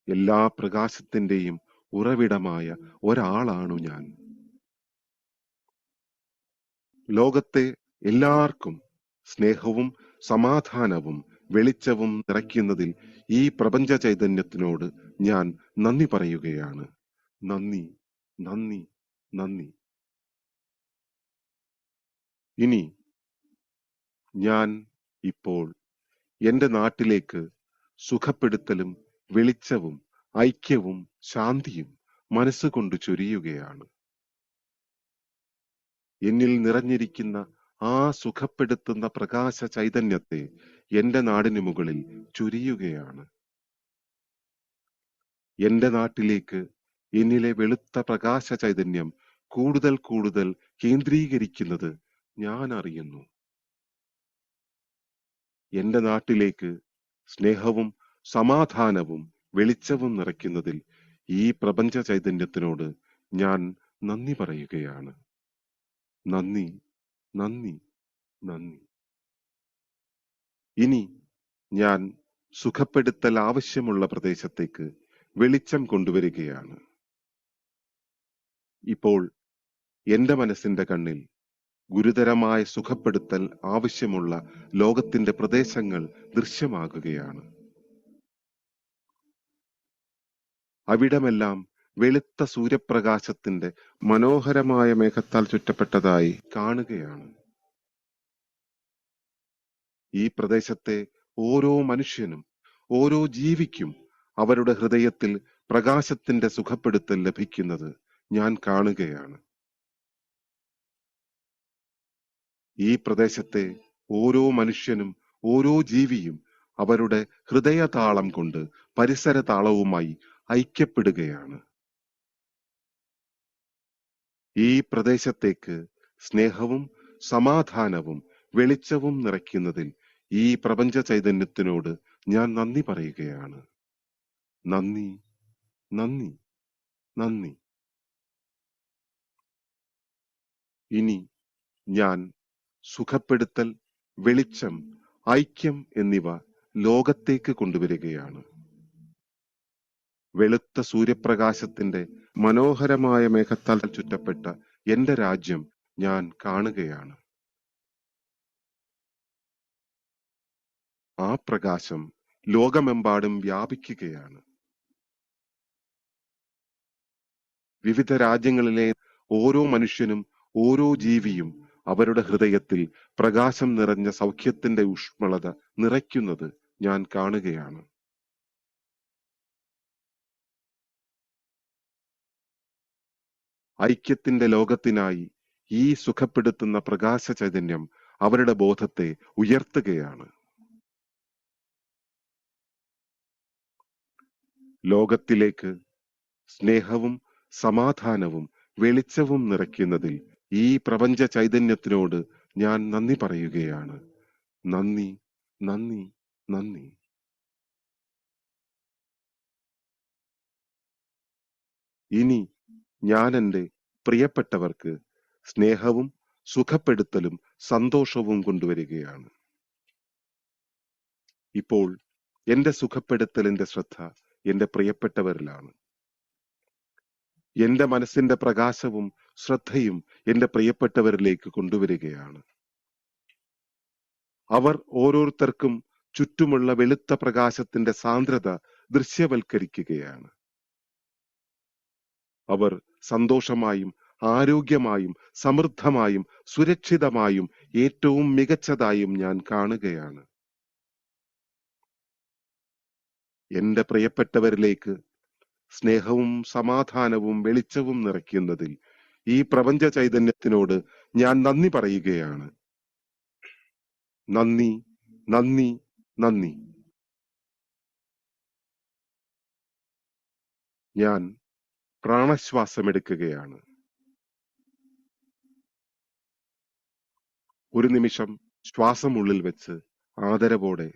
Speaker 3: എല്ലാ പ്രകാശത്തിന്റെയും ഉറവിടമായ ഒരാളാണു ഞാൻ. ലോകത്തെ എല്ലാവർക്കും സ്നേഹവും സമാധാനവും വെളിച്ചവും നിറയ്ക്കുന്നതിൽ ഈ പ്രപഞ്ച ചൈതന്യത്തിനോട് ഞാൻ നന്ദി പറയുകയാണ്. നന്ദി, നന്ദി, നന്ദി. ഇനി ഞാൻ ഇപ്പോൾ എന്റെ നാട്ടിലേക്ക് സുഖപ്പെടുത്തലും വെളിച്ചവും ഐക്യവും ശാന്തിയും മനസ്സുകൊണ്ട് ചൊരിയുകയാണ്. എന്നിൽ നിറഞ്ഞിരിക്കുന്ന ആ സുഖപ്പെടുത്തുന്ന പ്രകാശ ചൈതന്യത്തെ എന്റെ നാടിനു മുകളിൽ ചൊരിയുകയാണ്. എന്റെ നാട്ടിലേക്ക് എന്നിലെ വെളുത്ത പ്രകാശ ചൈതന്യം കൂടുതൽ കൂടുതൽ കേന്ദ്രീകരിക്കുന്നത് ഞാൻ അറിയുന്നു. എന്റെ നാട്ടിലേക്ക് സ്നേഹവും സമാധാനവും വെളിച്ചവും നിറയ്ക്കുന്നതിൽ ഈ പ്രപഞ്ച ചൈതന്യത്തിനോട് ഞാൻ നന്ദി പറയുകയാണ്. നന്ദി, നന്ദി, നന്ദി. ഇനി ഞാൻ സുഖപ്പെടുത്തൽ ആവശ്യമുള്ള പ്രദേശത്തേക്ക് വെളിച്ചം കൊണ്ടുവരികയാണ്. ഇപ്പോൾ എന്റെ മനസ്സിന്റെ കണ്ണിൽ ഗുരുതരമായ സുഖപ്പെടുത്തൽ ആവശ്യമുള്ള ലോകത്തിന്റെ പ്രദേശങ്ങൾ ദൃശ്യമാകുകയാണ്. അവിടമെല്ലാം വെളുത്ത സൂര്യപ്രകാശത്തിന്റെ മനോഹരമായ മേഘത്താൽ ചുറ്റപ്പെട്ടതായി കാണുകയാണ്. ഈ പ്രദേശത്തെ ഓരോ മനുഷ്യനും ഓരോ ജീവിക്കും അവരുടെ ഹൃദയത്തിൽ പ്രകാശത്തിന്റെ സുഖപ്പെടുത്തൽ ലഭിക്കുന്നത് ഞാൻ കാണുകയാണ്. ഈ പ്രദേശത്തെ ഓരോ മനുഷ്യനും ഓരോ ജീവിയും അവരുടെ ഹൃദയതാളം കൊണ്ട് പരിസര താളവുമായി ഐക്യപ്പെടുകയാണ്. ഈ പ്രദേശത്തേക്ക് സ്നേഹവും സമാധാനവും വെളിച്ചവും നിറയ്ക്കുന്നതിൽ ഈ പ്രപഞ്ച ചൈതന്യത്തിനോട് ഞാൻ നന്ദി പറയുകയാണ്. നന്ദി, നന്ദി, നന്ദി. ഇനി ഞാൻ സുഖപ്പെടുത്തൽ, വെളിച്ചം, ഐക്യം എന്നിവ ലോകത്തേക്ക് കൊണ്ടുവരികയാണ്. വെളുത്ത സൂര്യപ്രകാശത്തിന്റെ മനോഹരമായ മേഘത്താൽ ചുറ്റപ്പെട്ട എന്റെ രാജ്യം ഞാൻ കാണുകയാണ്. ആ പ്രകാശം ലോകമെമ്പാടും വ്യാപിക്കുകയാണ്. വിവിധ രാജ്യങ്ങളിലെ ഓരോ മനുഷ്യനും ഓരോ ജീവിയും അവരുടെ ഹൃദയത്തിൽ പ്രകാശം നിറഞ്ഞ സൗഖ്യത്തിന്റെ ഊഷ്മളത നിറയ്ക്കുന്നത് ഞാൻ കാണുകയാണ്. ഐക്യത്തിന്റെ ലോകത്തിനായി ഈ സുഖപ്പെടുത്തുന്ന പ്രകാശ ചൈതന്യം അവരുടെ ബോധത്തെ ഉയർത്തുകയാണ്. ലോകത്തിലേക്ക് സ്നേഹവും സമാധാനവും വെളിച്ചവും നിറയ്ക്കുന്നതിൽ ഈ പ്രപഞ്ച ചൈതന്യത്തിനോട് ഞാൻ നന്ദി പറയുകയാണ്. നന്ദി, നന്ദി, നന്ദി. ഇനി ഞാൻ എൻ്റെ പ്രിയപ്പെട്ടവർക്ക് സ്നേഹവും സുഖപ്പെടുത്തലും സന്തോഷവും കൊണ്ടുവരികയാണ്. ഇപ്പോൾ എന്റെ സുഖപ്പെടുത്തലിന്റെ ശ്രദ്ധ എന്റെ പ്രിയപ്പെട്ടവരിലാണ്. എന്റെ മനസ്സിന്റെ പ്രകാശവും ശ്രദ്ധയും എന്റെ പ്രിയപ്പെട്ടവരിലേക്ക് കൊണ്ടുവരികയാണ്. അവർ ഓരോരുത്തർക്കും ചുറ്റുമുള്ള വെളുത്ത പ്രകാശത്തിന്റെ സാന്ദ്രത ദൃശ്യവൽക്കരിക്കുകയാണ്. അവർ സന്തോഷമായും ആരോഗ്യമായും സമൃദ്ധമായും സുരക്ഷിതമായും ഏറ്റവും മികച്ചതായും ഞാൻ കാണുകയാണ്. എന്റെ പ്രിയപ്പെട്ടവരിലേക്ക് സ്നേഹവും സമാധാനവും വെളിച്ചവും നിറയ്ക്കുന്നതിൽ ഈ പ്രപഞ്ച ചൈതന്യത്തിനോട് ഞാൻ നന്ദി പറയുകയാണ്. നന്ദി, നന്ദി, നന്ദി. ഞാൻ പ്രാണശ്വാസമെടുക്കുകയാണ്. ഒരു നിമിഷം ശ്വാസം ഉള്ളിൽ വെച്ച് ആദരവോടെ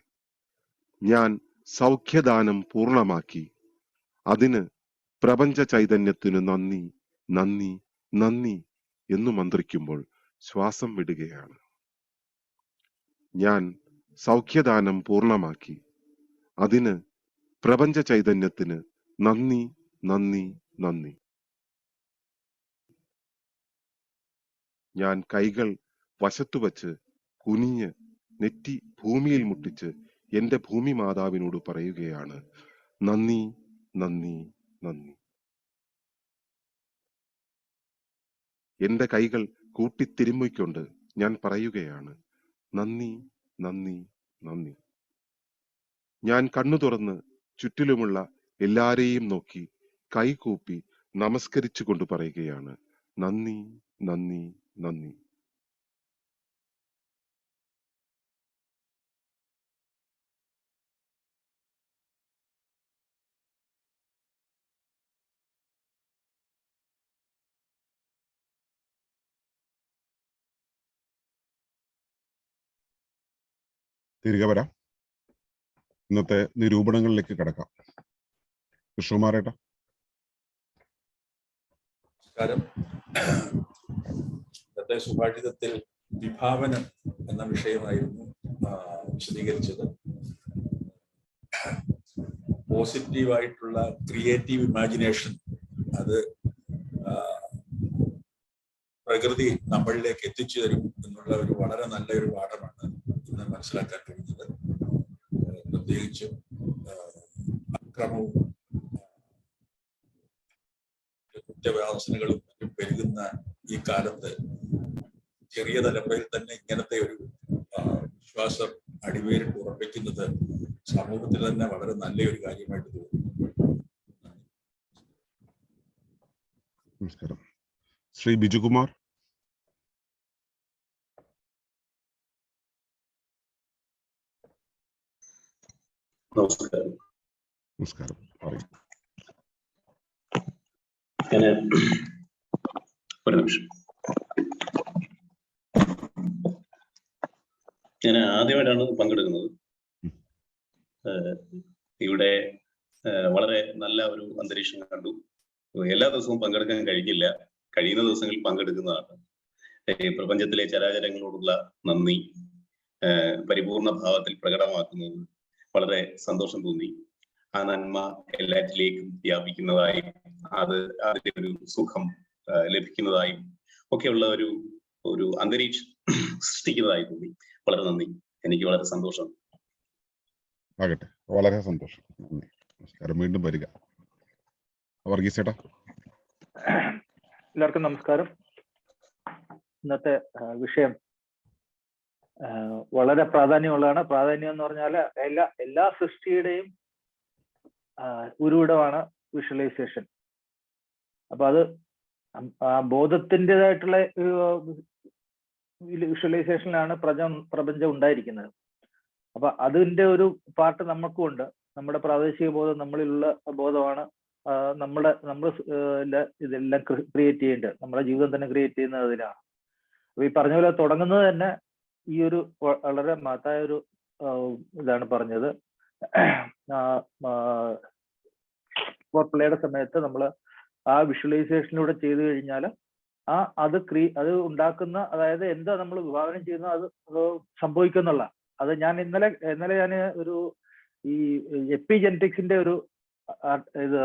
Speaker 3: ഞാൻ സൗഖ്യദാനം പൂർണ്ണമാക്കി. അതിന് പ്രപഞ്ച ചൈതന്യത്തിനു നന്ദി, നന്ദി, നന്ദി എന്നു മന്ത്രിക്കുമ്പോൾ ശ്വാസം വിടുകയാണ്. ഞാൻ സൗഖ്യദാനം പൂർണ്ണമാക്കി. അതിന് പ്രപഞ്ച ചൈതന്യത്തിന് നന്ദി, നന്ദി, നന്ദി. ഞാൻ കൈകൾ വശത്തുവച്ച് കുനിഞ്ഞ് നെറ്റി ഭൂമിയിൽ മുട്ടിച്ച് എന്റെ ഭൂമി മാതാവിനോട് പറയുകയാണ്. നന്ദി, നന്ദി, നന്ദി. എന്റെ കൈകൾ കൂട്ടിത്തിരുമ്മിക്കൊണ്ട് ഞാൻ പറയുകയാണ്. നന്ദി, നന്ദി, നന്ദി. ഞാൻ കണ്ണു തുറന്ന് ചുറ്റിലുമുള്ള എല്ലാരെയും നോക്കി കൈകൂപ്പി നമസ്കരിച്ചുകൊണ്ട് പറയുകയാണ്. നന്ദി, നന്ദി, നന്ദി.
Speaker 4: തിരികെ വരാം. ഇന്നത്തെ നിരൂപണങ്ങളിലേക്ക് കിടക്കാം. കൃഷ്ണകുമാരേട്ടാ.
Speaker 5: നമസ്കാരം. ഇന്നത്തെ സുഭാഷിതത്തിൽ വിഭാവനം എന്ന വിഷയമായിരുന്നു വിശദീകരിച്ചത്. പോസിറ്റീവായിട്ടുള്ള ക്രിയേറ്റീവ് ഇമാജിനേഷൻ അത് പ്രകൃതി നമ്മളിലേക്ക് എത്തിച്ചു തരും എന്നുള്ള ഒരു വളരെ നല്ലൊരു പാഠമാണ് ഇന്ന് മനസ്സിലാക്കാൻ കഴിയുന്നത്. പ്രത്യേകിച്ചും അക്രമവും കുറ്റവാസനകളും മറ്റും പെരുകുന്ന ഈ കാലത്ത് ചെറിയ തലമുറയിൽ തന്നെ ഇങ്ങനത്തെ ഒരു വിശ്വാസം അടിവേരിട്ട് ഉറപ്പിക്കുന്നത് സമൂഹത്തിൽ തന്നെ വളരെ നല്ലൊരു കാര്യമായിട്ട് തോന്നുന്നു.
Speaker 4: നമസ്കാരം. ശ്രീ ബിജുകുമാർ.
Speaker 6: നമസ്കാരം.
Speaker 4: നമസ്കാരം. പറയൂ.
Speaker 6: ഒരു നിമിഷം. ഞാൻ ആദ്യമായിട്ടാണ് പങ്കെടുക്കുന്നത്. ഇവിടെ വളരെ നല്ല ഒരു അന്തരീക്ഷം കണ്ടു. എല്ലാ ദിവസവും പങ്കെടുക്കാൻ കഴിഞ്ഞില്ല, കഴിയുന്ന ദിവസങ്ങളിൽ പങ്കെടുക്കുന്നതാണ്. പ്രപഞ്ചത്തിലെ ചരാചരങ്ങളോടുള്ള നന്ദി പരിപൂർണ ഭാവത്തിൽ പ്രകടമാക്കുന്നത് വളരെ സന്തോഷം തോന്നി. ആ നന്മ എല്ലാറ്റിലേക്കും വ്യാപിക്കുന്നതായും അതിന്റെ ഒരു സുഖം ലഭിക്കുന്നതായും ഒക്കെയുള്ള ഒരു അന്തരീക്ഷം സൃഷ്ടിക്കുന്നതായി തോന്നി. വളരെ നന്ദി. എനിക്ക് വളരെ സന്തോഷം.
Speaker 4: ആകട്ടെ, വളരെ സന്തോഷം. നമസ്കാരം. വീണ്ടും വരിക. വർഗീസ് ചേട്ടാ.
Speaker 7: എല്ലാവർക്കും നമസ്കാരം. ഇന്നത്തെ വിഷയം വളരെ പ്രാധാന്യമുള്ളതാണ്. പ്രാധാന്യം എന്ന് പറഞ്ഞാൽ എല്ലാ സൃഷ്ടിയുടെയും ഉരുവിടമാണ് വിഷ്വലൈസേഷൻ. അപ്പൊ അത് ബോധത്തിൻ്റെതായിട്ടുള്ള വിഷ്വലൈസേഷനിലാണ് പ്രപഞ്ചം ഉണ്ടായിരിക്കുന്നത്. അപ്പൊ അതിന്റെ ഒരു പാർട്ട് നമുക്കും ഉണ്ട്. നമ്മുടെ പ്രാദേശിക ബോധം, നമ്മളിലുള്ള ബോധമാണ് നമ്മൾ ഇതെല്ലാം ക്രിയേറ്റ് ചെയ്യേണ്ടത്. നമ്മുടെ ജീവിതം തന്നെ ക്രിയേറ്റ് ചെയ്യുന്നത് അതിലാണ്. അപ്പൊ ഈ പറഞ്ഞ പോലെ തുടങ്ങുന്നത് തന്നെ ഈ ഒരു വളരെ മഹത്തായ ഒരു ഇതാണ് പറഞ്ഞത്. പ്ലേയുടെ സമയത്ത് നമ്മൾ ആ വിഷ്വലൈസേഷനിലൂടെ ചെയ്തു കഴിഞ്ഞാൽ അത് ഉണ്ടാക്കുന്ന, അതായത് എന്താ നമ്മൾ വിഭാവനം ചെയ്യുന്നത് അത് സംഭവിക്കുന്നുള്ള. അത് ഞാൻ ഇന്നലെ ഞാൻ ഒരു ഈ എപ്പിജെനറ്റിക്സിന്റെ ഒരു ഇത്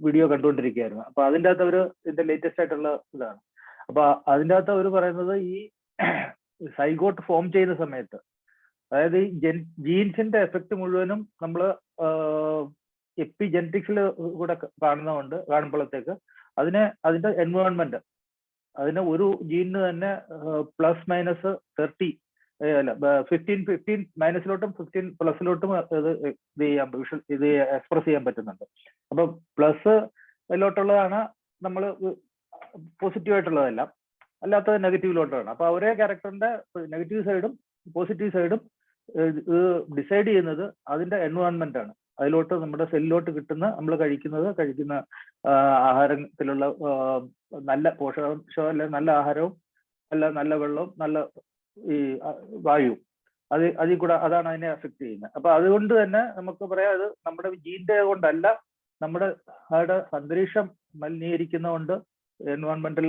Speaker 7: വീഡിയോ കണ്ടുകൊണ്ടിരിക്കുകയായിരുന്നു. അപ്പൊ അതിൻ്റെ അകത്ത് ഇതിന്റെ ലേറ്റസ്റ്റ് ആയിട്ടുള്ള ഇതാണ്. അപ്പൊ അതിൻ്റെ അകത്ത് അവർ പറയുന്നത് ഈ സൈഗോട്ട് ഫോം ചെയ്യുന്ന സമയത്ത്, അതായത് ഈ ജീൻസിന്റെ എഫക്ട് മുഴുവനും നമ്മൾ എപ്പിജെനറ്റിക്സിൽ കൂടെ കാണുമ്പോഴത്തേക്ക് അതിന്റെ എൻവയോൺമെന്റ്, അതിന് ഒരു ജീനിന് തന്നെ +- 15 മൈനസിലോട്ടും 15 പ്ലസിലോട്ടും ഇത് എക്സ്പ്രസ് ചെയ്യാൻ പറ്റുന്നുണ്ട്. അപ്പൊ പ്ലസിലോട്ടുള്ളതാണ് നമ്മൾ പോസിറ്റീവ് ആയിട്ടുള്ളതെല്ലാം, അല്ലാത്തത് നെഗറ്റീവിലോട്ടാണ്. അപ്പൊ ഒരേ ക്യാരക്ടറിന്റെ നെഗറ്റീവ് സൈഡും പോസിറ്റീവ് സൈഡും ഡിസൈഡ് ചെയ്യുന്നത് അതിന്റെ എൻവയോൺമെന്റ് ആണ്. അതിലോട്ട് നമ്മുടെ സെല്ലിലോട്ട് നമ്മൾ കഴിക്കുന്ന ആഹാരത്തിലുള്ള നല്ല പോഷകാംശം, അല്ലെ നല്ല ആഹാരവും, അല്ല നല്ല വെള്ളവും, നല്ല ഈ വായു, അതിൽ കൂടെ അതാണ് അതിനെ അഫക്ട് ചെയ്യുന്നത്. അപ്പൊ അതുകൊണ്ട് തന്നെ നമുക്ക് പറയാം, അത് നമ്മുടെ ജീന്റെ കൊണ്ടല്ല, നമ്മുടെ അന്തരീക്ഷം മലിനീകരിക്കുന്നതുകൊണ്ട്, എൻവയോൺമെന്റൽ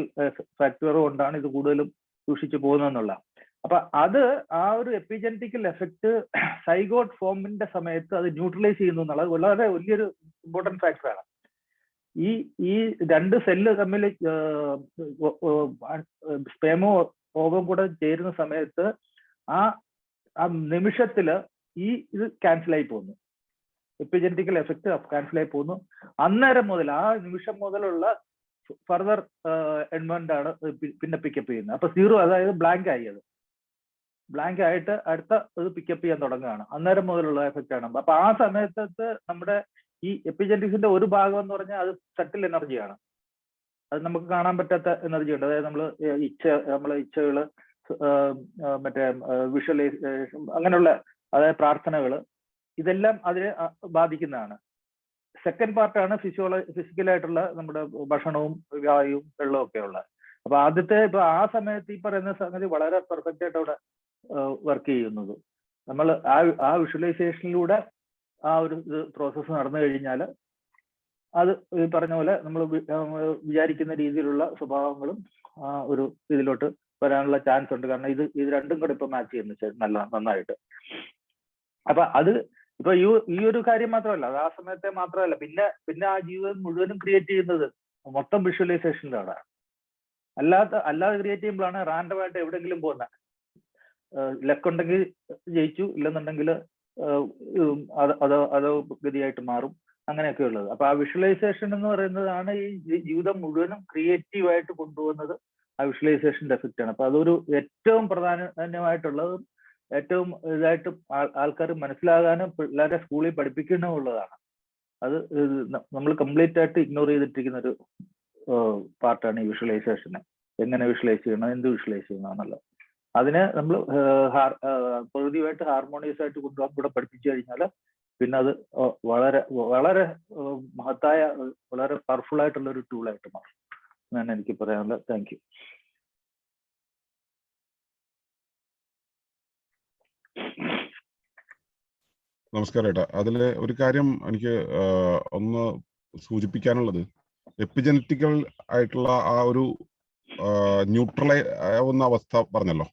Speaker 7: ഫാക്ടർ കൊണ്ടാണ് ഇത് കൂടുതലും സൂക്ഷിച്ചു പോകുന്നതെന്നുള്ള. അപ്പൊ ആ ഒരു എപ്പിജെനറ്റിക്കൽ എഫക്ട് സൈഗോട്ട് ഫോമിന്റെ സമയത്ത് അത് ന്യൂട്രലൈസ് ചെയ്യുന്നു എന്നുള്ളത് വളരെ വലിയൊരു ഇമ്പോർട്ടൻറ്റ് ഫാക്ടറാണ്. ഈ രണ്ട് സെല്ല് തമ്മിൽ സ്പേമോ ഓവം കൂടെ ചേരുന്ന സമയത്ത് ആ നിമിഷത്തില് ഇത് ക്യാൻസൽ ആയി പോകുന്നു. എപ്പിജെനറ്റിക്കൽ എഫക്ട് ക്യാൻസൽ ആയി പോകുന്നു. അന്നേരം മുതൽ, ആ നിമിഷം മുതലുള്ള ഫർദർ എൻവയോൺമെന്റ് ആണ് പിന്നെ പിക്കപ്പ് ചെയ്യുന്നത്. അപ്പൊ 0, അതായത് ബ്ലാങ്ക് ആയിട്ട് അടുത്ത ഇത് പിക്കപ്പ് ചെയ്യാൻ തുടങ്ങുകയാണ്. അന്നേരം മുതലുള്ള എഫക്റ്റ് ആണ്. അപ്പൊ ആ സമയത്ത് നമ്മുടെ ഈ എപ്പിജെനറ്റിക്സിന്റെ ഒരു ഭാഗം എന്ന് പറഞ്ഞാൽ അത് സട്ടിൽ എനർജിയാണ്. അത് നമുക്ക് കാണാൻ പറ്റാത്ത എനർജി ഉണ്ട്. അതായത് നമ്മളെ ഇച്ഛകള്, മറ്റേ വിഷ്വലൈസേഷൻ, അങ്ങനെയുള്ള അതായത് പ്രാർത്ഥനകള്, ഇതെല്ലാം അതിനെ ബാധിക്കുന്നതാണ്. സെക്കൻഡ് പാർട്ടാണ് ഫിസിക്കലായിട്ടുള്ള നമ്മുടെ ഭക്ഷണവും വായുവും വെള്ളവും ഒക്കെ ഉള്ളത്. അപ്പൊ ഇപ്പൊ ആ സമയത്ത് ഈ പറയുന്ന സംഗതി വളരെ പെർഫെക്റ്റ് ആയിട്ട് അവിടെ വർക്ക് ചെയ്യുന്നത്. നമ്മൾ ആ വിഷ്വലൈസേഷനിലൂടെ ആ ഒരു പ്രോസസ്സ് നടന്നു കഴിഞ്ഞാൽ അത് ഈ പറഞ്ഞ പോലെ നമ്മൾ വിചാരിക്കുന്ന രീതിയിലുള്ള സ്വഭാവങ്ങളും ഒരു ഇതിലോട്ട് വരാനുള്ള ചാൻസ് ഉണ്ട്. കാരണം ഇത് രണ്ടും കൂടെ ഇപ്പൊ മാച്ച് ചെയ്യുന്നു നന്നായിട്ട്. അപ്പൊ അത് ഇപ്പൊ ഈ ഒരു കാര്യം മാത്രമല്ല, അത് ആ സമയത്തെ മാത്രമല്ല, പിന്നെ ആ ജീവിതം മുഴുവനും ക്രിയേറ്റ് ചെയ്യുന്നത് മൊത്തം വിഷ്വലൈസേഷനിലാണ്. അല്ലാതെ ക്രിയേറ്റ് ചെയ്യുമ്പോഴാണ് റാൻഡമായിട്ട് എവിടെയെങ്കിലും പോകുന്നത്. ലക്ക് ഉണ്ടെങ്കിൽ ജയിച്ചു, ഇല്ലെന്നുണ്ടെങ്കിൽ അതോ ഗതിയായിട്ട് മാറും, അങ്ങനെയൊക്കെ ഉള്ളത്. അപ്പൊ ആ വിഷ്വലൈസേഷൻ എന്ന് പറയുന്നതാണ് ഈ ജീവിതം മുഴുവനും ക്രിയേറ്റീവായിട്ട് കൊണ്ടുപോകുന്നത്. ആ വിഷ്വലൈസേഷന്റെ എഫക്റ്റ് ആണ്. അപ്പൊ അതൊരു ഏറ്റവും പ്രധാനമായിട്ടുള്ളതും ഏറ്റവും ഇതായിട്ട് ആൾക്കാർ മനസ്സിലാകാനും പിള്ളേരെ സ്കൂളിൽ പഠിപ്പിക്കണമുള്ളതാണ്. അത് നമ്മൾ കംപ്ലീറ്റ് ആയിട്ട് ഇഗ്നോർ ചെയ്തിട്ടിരിക്കുന്ന ഒരു പാർട്ടാണ് ഈ വിഷ്വലൈസേഷന്. എങ്ങനെ വിഷ്വലൈസ് ചെയ്യണം, എന്ത് വിഷ്വലൈസ് ചെയ്യണം എന്നുള്ളത്. അതിനെ നമ്മൾ പ്രകൃതിയുമായിട്ട് ഹാർമോണിയസ് ആയിട്ട് കൊണ്ടുപോകാൻ കൂടെ പഠിപ്പിച്ചു കഴിഞ്ഞാൽ പിന്നെ അത് വളരെ വളരെ മഹത്തായ, വളരെ പവർഫുൾ ആയിട്ടുള്ള ഒരു ടൂളായിട്ട് മാറും എന്നാണ് എനിക്ക് പറയാനുള്ളത്. Thank you.
Speaker 4: നമസ്കാരം ഏട്ടാ. അതില് ഒരു കാര്യം എനിക്ക് ഒന്ന് സൂചിപ്പിക്കാനുള്ളത്, എപ്പിജനറ്റിക്കൽ ആയിട്ടുള്ള ആ ഒരു ന്യൂട്രൽ ആവുന്ന അവസ്ഥ പറഞ്ഞല്ലോ,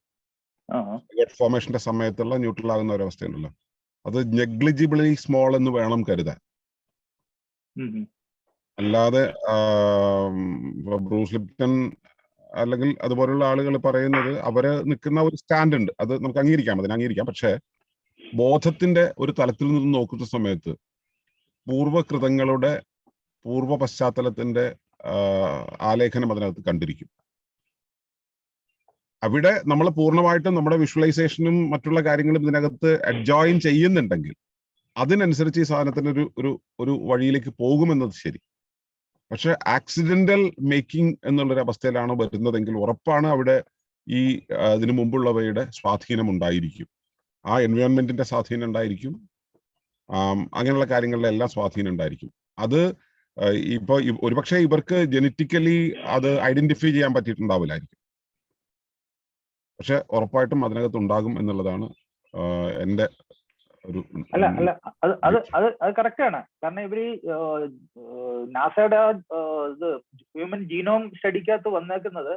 Speaker 4: ഫോർമേഷന്റെ സമയത്തുള്ള ന്യൂട്രൽ ആകുന്ന ഒരു അവസ്ഥയുണ്ടല്ലോ, അത് നെഗ്ലിജിബിളി സ്മോൾ എന്ന് വേണം കരുതാൻ. അല്ലാതെ ബ്രൂസ് ലിപ്റ്റൺ അല്ലെങ്കിൽ അതുപോലുള്ള ആളുകൾ പറയുന്നത് അവര് നിൽക്കുന്ന ഒരു സ്റ്റാൻഡ് ഉണ്ട്, അത് നമുക്ക് അംഗീകരിക്കാം, അതിനെ അംഗീകരിക്കാം. പക്ഷേ ബോധത്തിന്റെ ഒരു തലത്തിൽ നിന്ന് നോക്കുന്ന സമയത്ത് പൂർവ്വകൃതങ്ങളുടെ പൂർവ്വ പശ്ചാത്തലത്തിന്റെ ആലേഖനം അതിനകത്ത് കണ്ടിരിക്കും. അവിടെ നമ്മൾ പൂർണ്ണമായിട്ടും നമ്മുടെ വിഷ്വലൈസേഷനും മറ്റുള്ള കാര്യങ്ങളും ഇതിനകത്ത് അഡ്ജോയിൻ ചെയ്യുന്നുണ്ടെങ്കിൽ അതിനനുസരിച്ച് ഈ സാധനത്തിന് ഒരു വഴിയിലേക്ക് പോകുമെന്നത് ശരി. പക്ഷെ ആക്സിഡന്റൽ മേക്കിംഗ് എന്നുള്ളൊരു അവസ്ഥയിലാണ് വരുന്നതെങ്കിൽ ഉറപ്പാണ് അവിടെ ഈ ഇതിനു മുമ്പുള്ളവയുടെ സ്വാധീനം ഉണ്ടായിരിക്കും, ആ എൻവയോൺമെന്റിന്റെ സ്വാധീനം ഉണ്ടായിരിക്കും, അങ്ങനെയുള്ള കാര്യങ്ങളുടെ എല്ലാം സ്വാധീനം ഉണ്ടായിരിക്കും. അത് ഇപ്പൊ ഒരുപക്ഷെ ഇവർക്ക് ജനറ്റിക്കലി അത് ഐഡന്റിഫൈ ചെയ്യാൻ പറ്റിയിട്ടുണ്ടാവില്ലായിരിക്കും, പക്ഷെ ഉറപ്പായിട്ടും അതിനകത്ത് ഉണ്ടാകും എന്നുള്ളതാണ് എന്റെ ഒരു.
Speaker 7: അല്ല അത് കറക്റ്റ് ആണ്. കാരണം ഇവര് നാസയുടെ ഇത് ഹ്യൂമൻ ജീനോം സ്റ്റഡിക്കകത്ത് വന്നേക്കുന്നത്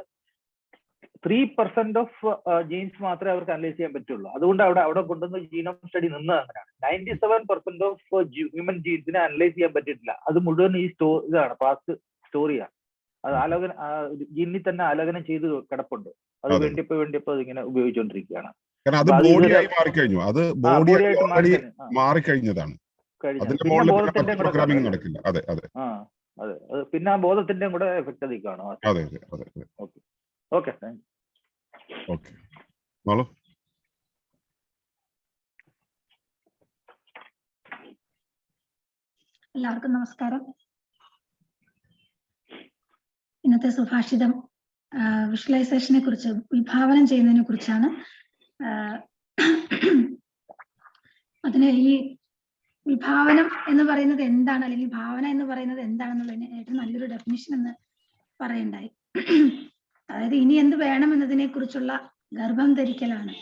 Speaker 7: 3% ഓഫ് ജീൻസ് മാത്രമേ അവർക്ക് അനലൈസ് ചെയ്യാൻ പറ്റുള്ളൂ. അതുകൊണ്ട് അവിടെ കൊണ്ടുവന്ന ജീനോം സ്റ്റഡി നിന്ന് അങ്ങനെയാണ്. 97% ഓഫ് ഹ്യൂമൻ ജീൻസിനെ അനലൈസ് ചെയ്യാൻ പറ്റിയിട്ടില്ല. അത് മുഴുവൻ ഈ ഇതാണ്, പാസ്റ്റ് സ്റ്റോറിയാണ്. അത് ജീനിൽ തന്നെ ആലോചന ചെയ്ത് കിടപ്പുണ്ട്. അത് വേണ്ടിയപ്പോ അതിങ്ങനെ ഉപയോഗിച്ചുകൊണ്ടിരിക്കുകയാണ്.
Speaker 4: അത് ബോഡിയായി മാറിക്കഴിഞ്ഞു, അത് ബോഡിയായിട്ട് മാറിക്കഴിഞ്ഞതാണ്. പ്രോഗ്രാമിംഗ് നടക്കില്ല. അതെ അതെ
Speaker 7: അതെ, പിന്നെ ആ ബോധത്തിന്റെ കൂടെ എഫക്ട് അതിൽ കാണും.
Speaker 4: അതെ അതെ അതെ.
Speaker 7: Okay thank you.
Speaker 4: ഓക്കെ മോളോ.
Speaker 8: എല്ലാവർക്കും നമസ്കാരം. ഇന്നത്തെ സുഭാഷിതം വിഷ്വലൈസേഷനെ കുറിച്ച്, വിഭാവനം ചെയ്യുന്നതിനെ കുറിച്ചാണ്. അതിന് ഈ വിഭാവനം എന്ന് പറയുന്നത് എന്താണ്, അല്ലെങ്കിൽ ഭാവന എന്ന് പറയുന്നത് എന്താണെന്നുള്ളതിന് ഏറ്റവും നല്ലൊരു ഡെഫിനിഷൻ എന്ന് പറയണ്ടായി. അതായത് ഇനി എന്ത് വേണം എന്നതിനെ കുറിച്ചുള്ള ഗർഭം ധരിക്കലാണ്,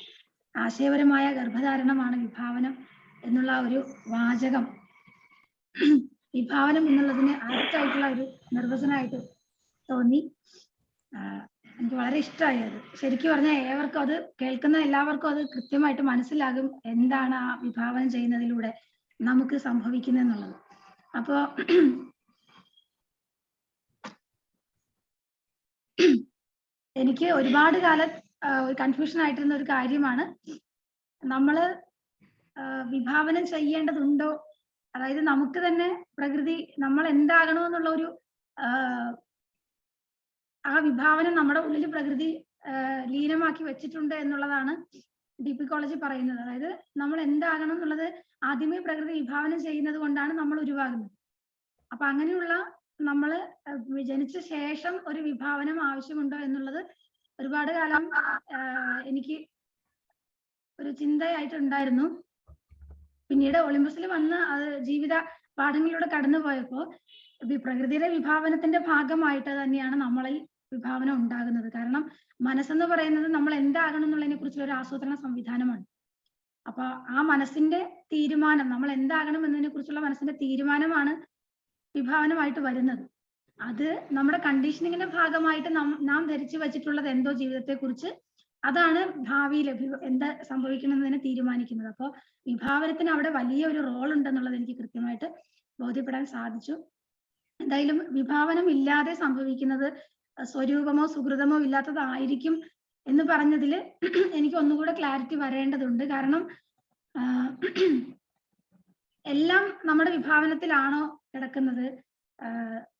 Speaker 8: ആശയപരമായ ഗർഭധാരണമാണ് വിഭാവനം എന്നുള്ള ഒരു വാചകം വിഭാവനം എന്നുള്ളതിന് ആദ്യമായിട്ടുള്ള ഒരു നിർവചനമായിട്ട് തോന്നി. എനിക്ക് വളരെ ഇഷ്ടമായി അത്. ശരിക്കും പറഞ്ഞാൽ ഏവർക്കും അത് കേൾക്കുന്ന എല്ലാവർക്കും അത് കൃത്യമായിട്ട് മനസ്സിലാകും എന്താണ് ആ വിഭാവനം ചെയ്യുന്നതിലൂടെ നമുക്ക് സംഭവിക്കുന്നതെന്നുള്ളത്. അപ്പോ എനിക്ക് ഒരുപാട് കാലം കൺഫ്യൂഷൻ ആയിട്ടിരുന്ന ഒരു കാര്യമാണ്, നമ്മള് വിഭാവനം ചെയ്യേണ്ടതുണ്ടോ, അതായത് നമുക്ക് തന്നെ പ്രകൃതി നമ്മൾ എന്താകണമെന്നുള്ള ഒരു ആ വിഭാവനം നമ്മുടെ ഉള്ളിൽ പ്രകൃതി ലീനമാക്കി വെച്ചിട്ടുണ്ട് എന്നുള്ളതാണ് DP കോളേജ് പറയുന്നത്. അതായത് നമ്മൾ എന്താകണം എന്നുള്ളത് ആദ്യമേ പ്രകൃതി വിഭാവനം ചെയ്യുന്നത് കൊണ്ടാണ് നമ്മൾ ഉരുവാകുന്നത്. അപ്പൊ അങ്ങനെയുള്ള നമ്മൾ ജനിച്ച ശേഷം ഒരു വിഭാവനം ആവശ്യമുണ്ടോ എന്നുള്ളത് ഒരുപാട് കാലം എനിക്ക് ഒരു ചിന്തയായിട്ടുണ്ടായിരുന്നു. പിന്നീട് ഒളിമ്പസിൽ വന്ന് അത് ജീവിത പാഠങ്ങളിലൂടെ കടന്നുപോയപ്പോൾ പ്രകൃതിയുടെ വിഭാവനത്തിന്റെ ഭാഗമായിട്ട് തന്നെയാണ് നമ്മളിൽ വിഭാവനം ഉണ്ടാകുന്നത്. കാരണം മനസ്സെന്ന് പറയുന്നത് നമ്മൾ എന്താകണം എന്നുള്ളതിനെ കുറിച്ചുള്ള ഒരു ആസൂത്രണ സംവിധാനമാണ്. അപ്പൊ ആ മനസ്സിന്റെ തീരുമാനം, നമ്മൾ എന്താകണം എന്നതിനെ കുറിച്ചുള്ള മനസ്സിന്റെ തീരുമാനമാണ് വിഭാവനമായിട്ട് വരുന്നത്. അത് നമ്മുടെ കണ്ടീഷനിങ്ങിന്റെ ഭാഗമായിട്ട് നാം ധരിച്ചു വച്ചിട്ടുള്ളത് എന്തോ ജീവിതത്തെ കുറിച്ച്, അതാണ് ഭാവിയിൽ എന്താ സംഭവിക്കണമെന്നതിനെ തീരുമാനിക്കുന്നത്. അപ്പോൾ വിഭാവനത്തിന് അവിടെ വലിയ ഒരു റോൾ ഉണ്ടെന്നുള്ളത് എനിക്ക് കൃത്യമായിട്ട് ബോധ്യപ്പെടാൻ സാധിച്ചു. എന്തായാലും വിഭാവനം ഇല്ലാതെ സംഭവിക്കുന്നത് സ്വരൂപമോ സുഹൃതമോ ഇല്ലാത്തതായിരിക്കും എന്ന് പറഞ്ഞതിൽ എനിക്ക് ഒന്നുകൂടെ ക്ലാരിറ്റി വരേണ്ടതുണ്ട്. കാരണം എല്ലാം നമ്മുടെ വിഭാവനത്തിലാണോ കിടക്കുന്നത്?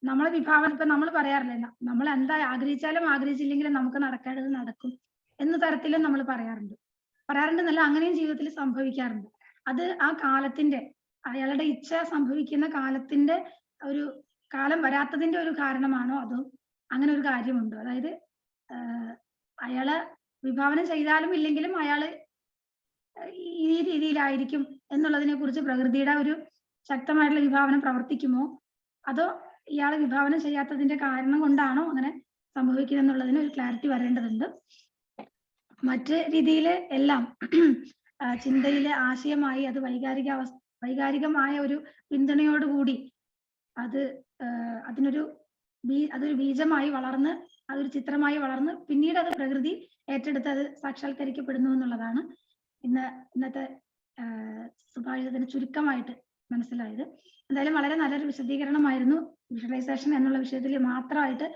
Speaker 8: നമ്മളെ വിഭാവനം ഇപ്പൊ നമ്മൾ പറയാറില്ല, നമ്മൾ എന്താ ആഗ്രഹിച്ചാലും ആഗ്രഹിച്ചില്ലെങ്കിലും നമുക്ക് നടക്കേണ്ടത് നടക്കും എന്ന തരത്തിലും നമ്മൾ പറയാറുണ്ടെന്നല്ല, അങ്ങനെയും ജീവിതത്തിൽ സംഭവിക്കാറുണ്ട്. അത് ആ കാലത്തിന്റെ, അയാളുടെ ഇച്ഛ സംഭവിക്കുന്ന കാലത്തിന്റെ ഒരു കാലം വരാത്തതിന്റെ ഒരു കാരണമാണോ അതോ അങ്ങനെ ഒരു കാര്യമുണ്ട്. അതായത് അയാള് വിഭാവനം ചെയ്താലും ഇല്ലെങ്കിലും അയാള് ഈ രീതിയിലായിരിക്കും എന്നുള്ളതിനെ കുറിച്ച് പ്രകൃതിയുടെ ഒരു ശക്തമായിട്ടുള്ള വിഭാവനം പ്രവർത്തിക്കുമോ, അതോ ഇയാളെ വിഭാവനം ചെയ്യാത്തതിന്റെ കാരണം കൊണ്ടാണോ അങ്ങനെ സംഭവിക്കുന്നത് എന്നുള്ളതിന് ഒരു ക്ലാരിറ്റി വരേണ്ടതുണ്ട്. മറ്റ് രീതിയിൽ എല്ലാം ചിന്തയിലെ ആശയമായി അത് വൈകാരികമായ ഒരു പിന്തുണയോടുകൂടി അതൊരു ബീജമായി വളർന്ന് അതൊരു ചിത്രമായി വളർന്ന് പിന്നീട് അത് പ്രകൃതി ഏറ്റെടുത്ത് അത് സാക്ഷാത്കരിക്കപ്പെടുന്നു എന്നുള്ളതാണ് ഇന്നത്തെ സുഭാഷിതത്തിന് ചുരുക്കമായിട്ട് മനസ്സിലായത്. എന്തായാലും വളരെ നല്ലൊരു വിശദീകരണമായിരുന്നു. വിഷ്വലൈസേഷൻ എന്നുള്ള വിഷയത്തിൽ മാത്രമായിട്ട്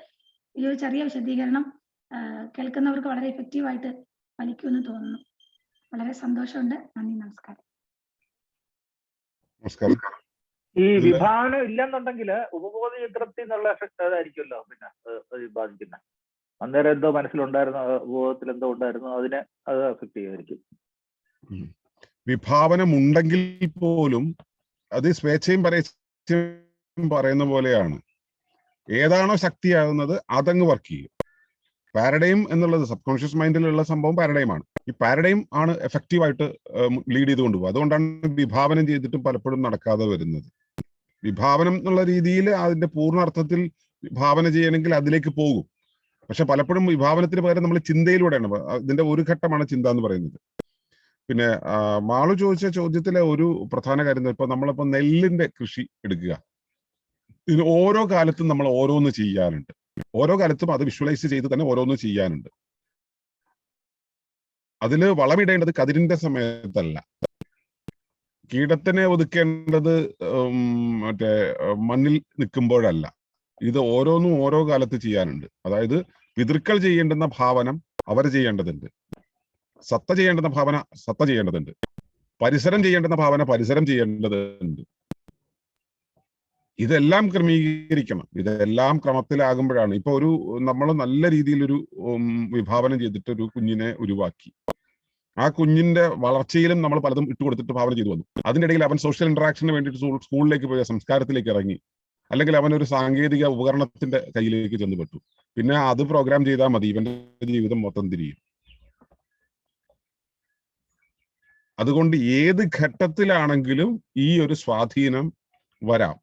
Speaker 8: ഈ ഒരു ചെറിയ വിശദീകരണം കേൾക്കുന്നവർക്ക് വളരെ എഫക്റ്റീവായിട്ട് ഫലിക്കുമെന്ന് തോന്നുന്നു. വളരെ സന്തോഷമുണ്ട്. നന്ദി, നമസ്കാരം.
Speaker 7: ഈ വിഭാവനം ഇല്ലെന്നുണ്ടെങ്കിൽ ഉപബോധ ചിത്രത്തിൽ നിന്നുള്ള എഫക്ട് അതായിരിക്കുമല്ലോ പിന്നെ ബാധിക്കുന്നത്. അന്നേരം എന്തോ മനസ്സിലുണ്ടായിരുന്നു, ഉപബോധത്തിൽ എന്തോ ഉണ്ടായിരുന്നു, അതിനെ അത് എഫക്ട് ചെയ്യുമായിരിക്കും.
Speaker 4: വിഭാവനം ഉണ്ടെങ്കിൽ പോലും അത് സ്വേച്ഛയും പരേച്ഛയും പറയുന്ന പോലെയാണ്. ഏതാണോ ശക്തിയാകുന്നത് അതങ്ങ് വർക്ക് ചെയ്യും. പാരഡൈം എന്നുള്ളത് സബ് മൈൻഡിലുള്ള സംഭവം പാരഡൈമാണ്. ഈ പാരഡൈം ആണ് എഫക്റ്റീവായിട്ട് ലീഡ് ചെയ്ത് കൊണ്ടുപോകുക. അതുകൊണ്ടാണ് വിഭാവനം ചെയ്തിട്ടും പലപ്പോഴും നടക്കാതെ വരുന്നത്. വിഭാവനം എന്നുള്ള രീതിയിൽ അതിന്റെ പൂർണ്ണ അർത്ഥത്തിൽ വിഭാവന ചെയ്യണമെങ്കിൽ അതിലേക്ക് പോകും. പക്ഷെ പലപ്പോഴും വിഭാവനത്തിന് പകരം നമ്മൾ ചിന്തയിലൂടെയാണ്. ഇതിന്റെ ഒരു ഘട്ടമാണ് ചിന്ത എന്ന് പറയുന്നത്. പിന്നെ മാളു ചോദിച്ച ചോദ്യത്തിലെ ഒരു പ്രധാന കാര്യം, ഇപ്പൊ നമ്മളിപ്പോ നെല്ലിന്റെ കൃഷി എടുക്കുക. ഇതിന് ഓരോ കാലത്തും നമ്മൾ ഓരോന്ന് ചെയ്യാനുണ്ട്. ഓരോ കാലത്തും അത് വിഷ്വലൈസ് ചെയ്ത് തന്നെ ഓരോന്ന് ചെയ്യാനുണ്ട്. അതില് വളമിടേണ്ടത് കതിരിന്റെ സമയത്തല്ല. കീടത്തിനെ ഒതുക്കേണ്ടത് മറ്റേ മണ്ണിൽ നിൽക്കുമ്പോഴല്ല. ഇത് ഓരോന്നും ഓരോ കാലത്ത് ചെയ്യാനുണ്ട്. അതായത് പിതൃക്കൾ ചെയ്യേണ്ടുന്ന ഭാവനം അവർ ചെയ്യേണ്ടതുണ്ട്. സത്ത ചെയ്യേണ്ടുന്ന ഭാവന സത്ത ചെയ്യേണ്ടതുണ്ട്. പരിസരം ചെയ്യേണ്ടുന്ന ഭാവന പരിസരം ചെയ്യേണ്ടതുണ്ട്. ഇതെല്ലാം ക്രമീകരിക്കണം. ഇതെല്ലാം ക്രമത്തിലാകുമ്പോഴാണ് ഇപ്പൊ നമ്മൾ നല്ല രീതിയിലൊരു വിഭാവനം ചെയ്തിട്ട് ഒരു കുഞ്ഞിനെ ഉരുവാക്കി. ആ കുഞ്ഞിന്റെ വളർച്ചയിലും നമ്മൾ പലതും ഇട്ടുകൊടുത്തിട്ട് ഭാവന ചെയ്തു വന്നു. അതിൻ്റെ ഇടയിൽ അവൻ സോഷ്യൽ ഇന്ററാക്ഷന് വേണ്ടിയിട്ട് സ്കൂളിലേക്ക് പോയ സംസ്കാരത്തിലേക്ക് ഇറങ്ങി, അല്ലെങ്കിൽ അവൻ ഒരു സാങ്കേതിക ഉപകരണത്തിന്റെ കയ്യിലേക്ക് ചെന്നുപെട്ടു. പിന്നെ അത് പ്രോഗ്രാം ചെയ്താൽ മതി, ഇവന്റെ ജീവിതം മൊത്തം തിരിയും. അതുകൊണ്ട് ഏത് ഘട്ടത്തിലാണെങ്കിലും ഈ ഒരു സ്വാധീനം വരാം.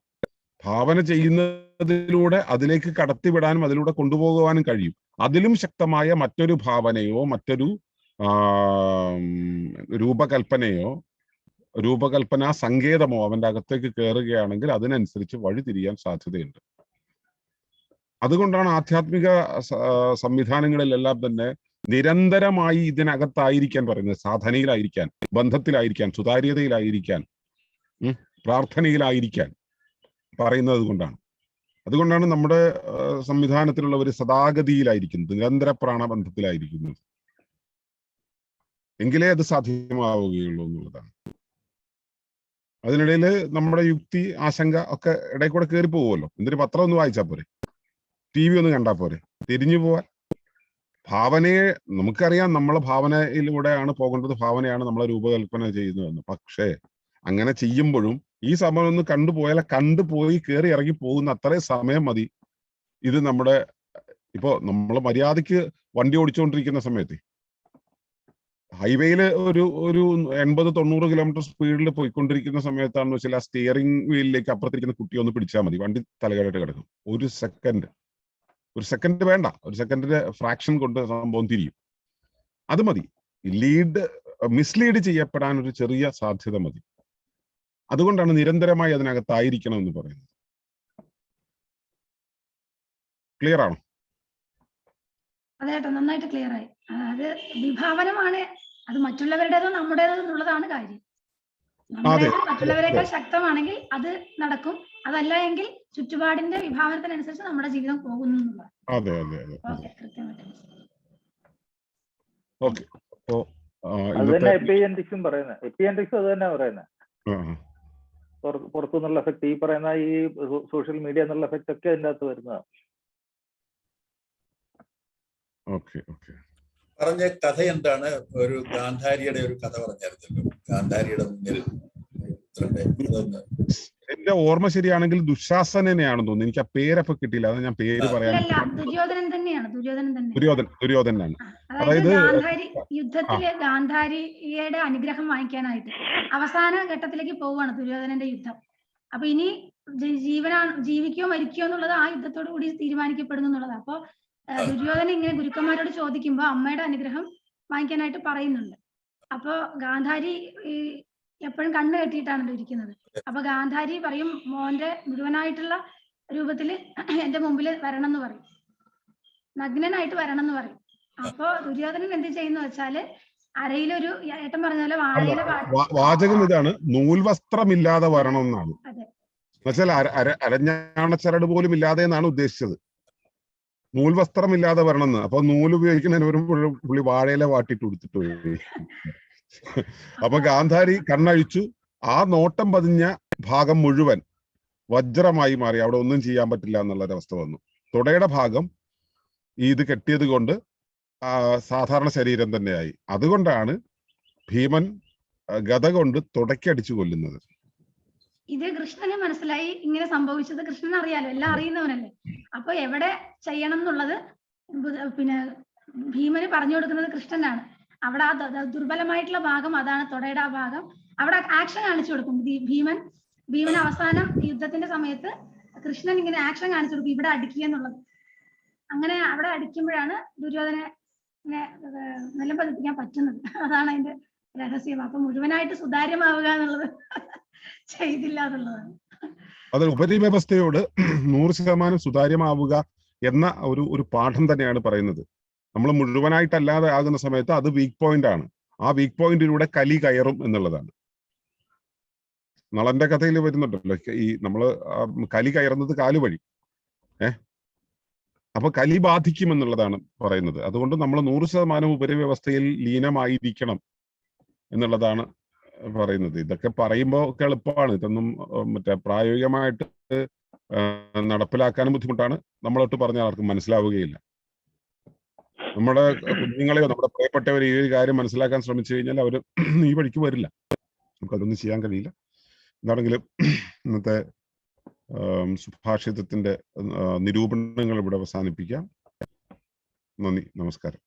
Speaker 4: ഭാവന ചെയ്യുന്നതിലൂടെ അതിലേക്ക് കടത്തിവിടാനും അതിലൂടെ കൊണ്ടുപോകുവാനും കഴിയും. അതിലും ശക്തമായ മറ്റൊരു ഭാവനയോ മറ്റൊരു രൂപകൽപ്പനാ സങ്കേതമോ അവന്റെ അകത്തേക്ക് കയറുകയാണെങ്കിൽ അതിനനുസരിച്ച് വഴി തിരിയാൻ സാധ്യതയുണ്ട്. അതുകൊണ്ടാണ് ആധ്യാത്മിക സംവിധാനങ്ങളിലെല്ലാം തന്നെ നിരന്തരമായി ഇതിനകത്തായിരിക്കാൻ പറയുന്നത്. സാധനയിലായിരിക്കാൻ, ബന്ധത്തിലായിരിക്കാൻ, സുതാര്യതയിലായിരിക്കാൻ, പ്രാർത്ഥനയിലായിരിക്കാൻ പറയുന്നത് കൊണ്ടാണ്. അതുകൊണ്ടാണ് നമ്മുടെ സംവിധാനത്തിലുള്ളവർ സദാഗതിയിലായിരിക്കുന്നത്, നിരന്തര പ്രാണബന്ധത്തിലായിരിക്കുന്നത്. എങ്കിലേ അത് സാധ്യമാവുകയുള്ളൂ എന്നുള്ളതാണ്. അതിനിടയിൽ നമ്മുടെ യുക്തി, ആശങ്ക ഒക്കെ ഇടയിൽ കൂടെ കയറി പോകുമല്ലോ. എന്തൊരു പത്രം ഒന്ന് വായിച്ചാൽ പോരെ, TV ഒന്ന് കണ്ടാൽ പോരെ, തിരിഞ്ഞു പോവാൻ. ഭാവനയെ നമുക്കറിയാം, നമ്മളെ ഭാവനയിലൂടെയാണ് പോകേണ്ടത്, ഭാവനയാണ് നമ്മളെ രൂപകൽപ്പന ചെയ്യുന്നതെന്ന്. പക്ഷേ അങ്ങനെ ചെയ്യുമ്പോഴും ഈ സമയം ഒന്ന് കണ്ടുപോയി കയറി ഇറങ്ങി പോകുന്ന അത്രയും സമയം മതി. ഇത് നമ്മുടെ ഇപ്പോ നമ്മൾ മര്യാദയ്ക്ക് വണ്ടി ഓടിച്ചുകൊണ്ടിരിക്കുന്ന സമയത്ത് ഹൈവേയിൽ ഒരു 80-90 കിലോമീറ്റർ സ്പീഡിൽ പോയിക്കൊണ്ടിരിക്കുന്ന സമയത്താണെന്ന് വെച്ചാൽ ആ സ്റ്റിയറിംഗ് വീലിലേക്ക് അപ്പുറത്തിരിക്കുന്ന കുട്ടി ഒന്ന് പിടിച്ചാൽ മതി, വണ്ടി തലകേടായിട്ട് കിടക്കും. ഒരു സെക്കൻഡ് വേണ്ട, ഒരു സെക്കൻഡിന്റെ ഫ്രാക്ഷൻ കൊണ്ട് സംഭവം തിരിയും. അത് മതി. മിസ്ലീഡ് ചെയ്യപ്പെടാൻ ഒരു ചെറിയ സാധ്യത മതി. അതുകൊണ്ടാണ് നിരന്തരമായി അതിനകത്തായിരിക്കണം എന്ന് പറയുന്നത്. ക്ലിയർ ആണോ?
Speaker 8: അതെ കേട്ടോ, നന്നായിട്ട് ക്ലിയർ ആയി. അത് വിഭാവനമാണ്, അത് മറ്റുള്ളവരുടേതോ നമ്മുടേതോ എന്നുള്ളതാണ് കാര്യം. മറ്റുള്ളവരെക്കാൾ ശക്തമാണെങ്കിൽ അത് നടക്കും, അതല്ല എങ്കിൽ ചുറ്റുപാടിന്റെ വിഭാവനത്തിനനുസരിച്ച് നമ്മുടെ ജീവിതം പോകുന്നു എന്നുള്ളതാണ്.
Speaker 7: എപ്പിജെനറ്റിക്സും പറയുന്നത്. എപ്പിജെനറ്റിക്സും അത് തന്നെ പറയുന്നത്. പുറത്തുനിന്നുള്ള എഫക്ട്, ഈ പറയുന്ന ഈ സോഷ്യൽ മീഡിയ എന്നുള്ള എഫക്ട് ഒക്കെ അതിൻ്റെ അകത്ത് വരുന്നതാണ്.
Speaker 5: പറഞ്ഞ കഥ എന്താണ്? ഒരു ഗാന്ധാരിയുടെ ഒരു കഥ പറഞ്ഞായിരുന്നല്ലോ, ഗാന്ധാരിയുടെ മുന്നിൽ
Speaker 4: എന്റെ ഓർമ്മ ശരിയാണെങ്കിൽ ദുശാസനെയാണെന്ന് തോന്നുന്നു. എനിക്ക് ആ പേരൊക്കെ കിട്ടിയില്ല, അത് ഞാൻ പേര് പറയാൻ.
Speaker 8: അല്ലല്ല, ദുര്യോധനൻ തന്നെയാണ്, ദുര്യോധനൻ തന്നെ.
Speaker 4: ദുര്യോധനാണ്.
Speaker 8: അതായത് ഗാന്ധാരി യുദ്ധത്തില് ഗാന്ധാരിയുടെ അനുഗ്രഹം വാങ്ങിക്കാനായിട്ട് അവസാന ഘട്ടത്തിലേക്ക് പോവുകയാണ് ദുര്യോധനന്റെ യുദ്ധം. അപ്പൊ ഇനി ജീവിക്കോ മരിക്കോ എന്നുള്ളത് ആ യുദ്ധത്തോടു കൂടി തീരുമാനിക്കപ്പെടുന്നു എന്നുള്ളത്. അപ്പൊ ദുര്യോധനൻ ഇങ്ങനെ ഗുരുക്കന്മാരോട് ചോദിക്കുമ്പോ അമ്മയുടെ അനുഗ്രഹം വാങ്ങിക്കാനായിട്ട് പറയുന്നുണ്ട്. അപ്പൊ ഗാന്ധാരി എപ്പോഴും കണ്ണ് കെട്ടിയിട്ടാണല്ലോ ഇരിക്കുന്നത്. അപ്പൊ ഗാന്ധാരി പറയും, മോന്റെ മുഴുവനായിട്ടുള്ള രൂപത്തില് എന്റെ മുമ്പിൽ വരണം എന്ന് പറയും, നഗ്നനായിട്ട് വരണം എന്ന് പറയും. അപ്പൊ ദുര്യോധനൻ എന്ത് ചെയ്യുന്ന വെച്ചാല് അരയിലൊരു, ഏട്ടൻ പറഞ്ഞ പോലെ വാഴയില
Speaker 4: വാചകം ഇതാണ്, നൂൽവസ്ത്രമില്ലാതെ വരണം എന്നാണ്. എന്നുവെച്ചാൽ അരഞ്ഞാണച്ചരട് പോലും ഇല്ലാതെ എന്നാണ് ഉദ്ദേശിച്ചത്. നൂൽവസ്ത്രമില്ലാതെ വരണം എന്ന്. അപ്പൊ നൂല് ഉപയോഗിക്കുന്നതിന് ഒരു പുള്ളി വാഴയില വാട്ടിട്ട് കൊടുത്തിട്ട് പോയി. അപ്പൊ ഗാന്ധാരി കണ്ണഴിച്ചു. ആ നോട്ടം പതിഞ്ഞ ഭാഗം മുഴുവൻ വജ്രമായി മാറി. അവിടെ ഒന്നും ചെയ്യാൻ പറ്റില്ല എന്നുള്ളൊരവസ്ഥ വന്നു. തുടയുടെ ഭാഗം ഇത് കെട്ടിയത് കൊണ്ട് സാധാരണ ശരീരം തന്നെയായി. അതുകൊണ്ടാണ് ഭീമൻ ഗദ കൊണ്ട് തുടക്കടിച്ചു കൊല്ലുന്നത്.
Speaker 8: ഇത് കൃഷ്ണന് മനസ്സിലായി ഇങ്ങനെ സംഭവിച്ചത്. കൃഷ്ണൻ അറിയാലോ, എല്ലാം അറിയുന്നവനല്ലേ. അപ്പൊ എവിടെ ചെയ്യണം എന്നുള്ളത് പിന്നെ ഭീമന് പറഞ്ഞു കൊടുക്കുന്നത് കൃഷ്ണനാണ്. അവിടെ ആ ദുർബലമായിട്ടുള്ള ഭാഗം അതാണ്, തുടയുടെ ആ ഭാഗം. അവിടെ ആക്ഷൻ കാണിച്ചു കൊടുക്കും ഭീമൻ അവസാനം യുദ്ധത്തിന്റെ സമയത്ത് കൃഷ്ണൻ ഇങ്ങനെ ആക്ഷൻ കാണിച്ചു കൊടുക്കും, ഇവിടെ അടിക്കുക എന്നുള്ളത്. അങ്ങനെ അവിടെ അടിക്കുമ്പോഴാണ് ദുര്യോധനെ നിലം പതിപ്പിക്കാൻ പറ്റുന്നത്. അതാണ് അതിന്റെ രഹസ്യം. അപ്പൊ മുഴുവനായിട്ട് സുതാര്യമാവുക എന്നുള്ളത് ചെയ്തില്ല എന്നുള്ളതാണ്.
Speaker 4: അത് ഉപരിവ്യവസ്ഥയോട് 100% സുതാര്യമാവുക എന്ന ഒരു പാഠം തന്നെയാണ് പറയുന്നത്. നമ്മൾ മുഴുവനായിട്ടല്ലാതെ ആകുന്ന സമയത്ത് അത് വീക്ക് പോയിന്റ് ആണ്. ആ വീക്ക് പോയിന്റിലൂടെ കലി കയറും എന്നുള്ളതാണ്. നളന്റെ കഥയിൽ വരുന്നുണ്ടല്ലോ, ഈ നമ്മള് കലി കയറുന്നത് കാലുവഴി. അപ്പൊ കലി ബാധിക്കും എന്നുള്ളതാണ് പറയുന്നത്. അതുകൊണ്ട് നമ്മൾ 100% ഉപരിവ്യവസ്ഥയിൽ ലീനമായിരിക്കണം എന്നുള്ളതാണ് പറയുന്നത്. ഇതൊക്കെ പറയുമ്പോൾ ഒക്കെ എളുപ്പമാണ്, ഇതൊന്നും പ്രായോഗികമായിട്ട് നടപ്പിലാക്കാനും ബുദ്ധിമുട്ടാണ്. നമ്മളൊട്ട് പറഞ്ഞാൽ ആർക്കും മനസ്സിലാവുകയില്ല. നമ്മുടെ കുഞ്ഞുങ്ങളെയോ നമ്മുടെ പ്രിയപ്പെട്ടവരെ ഈ ഒരു കാര്യം മനസ്സിലാക്കാൻ ശ്രമിച്ചു കഴിഞ്ഞാൽ അവർ ഈ വഴിക്ക് വരില്ല. നമുക്കതൊന്നും ചെയ്യാൻ കഴിയില്ല. എന്താണെങ്കിലും ഇന്നത്തെ സുഭാഷിതത്തിന്റെ നിരൂപണങ്ങൾ ഇവിടെ അവസാനിപ്പിക്കാം. നന്ദി, നമസ്കാരം.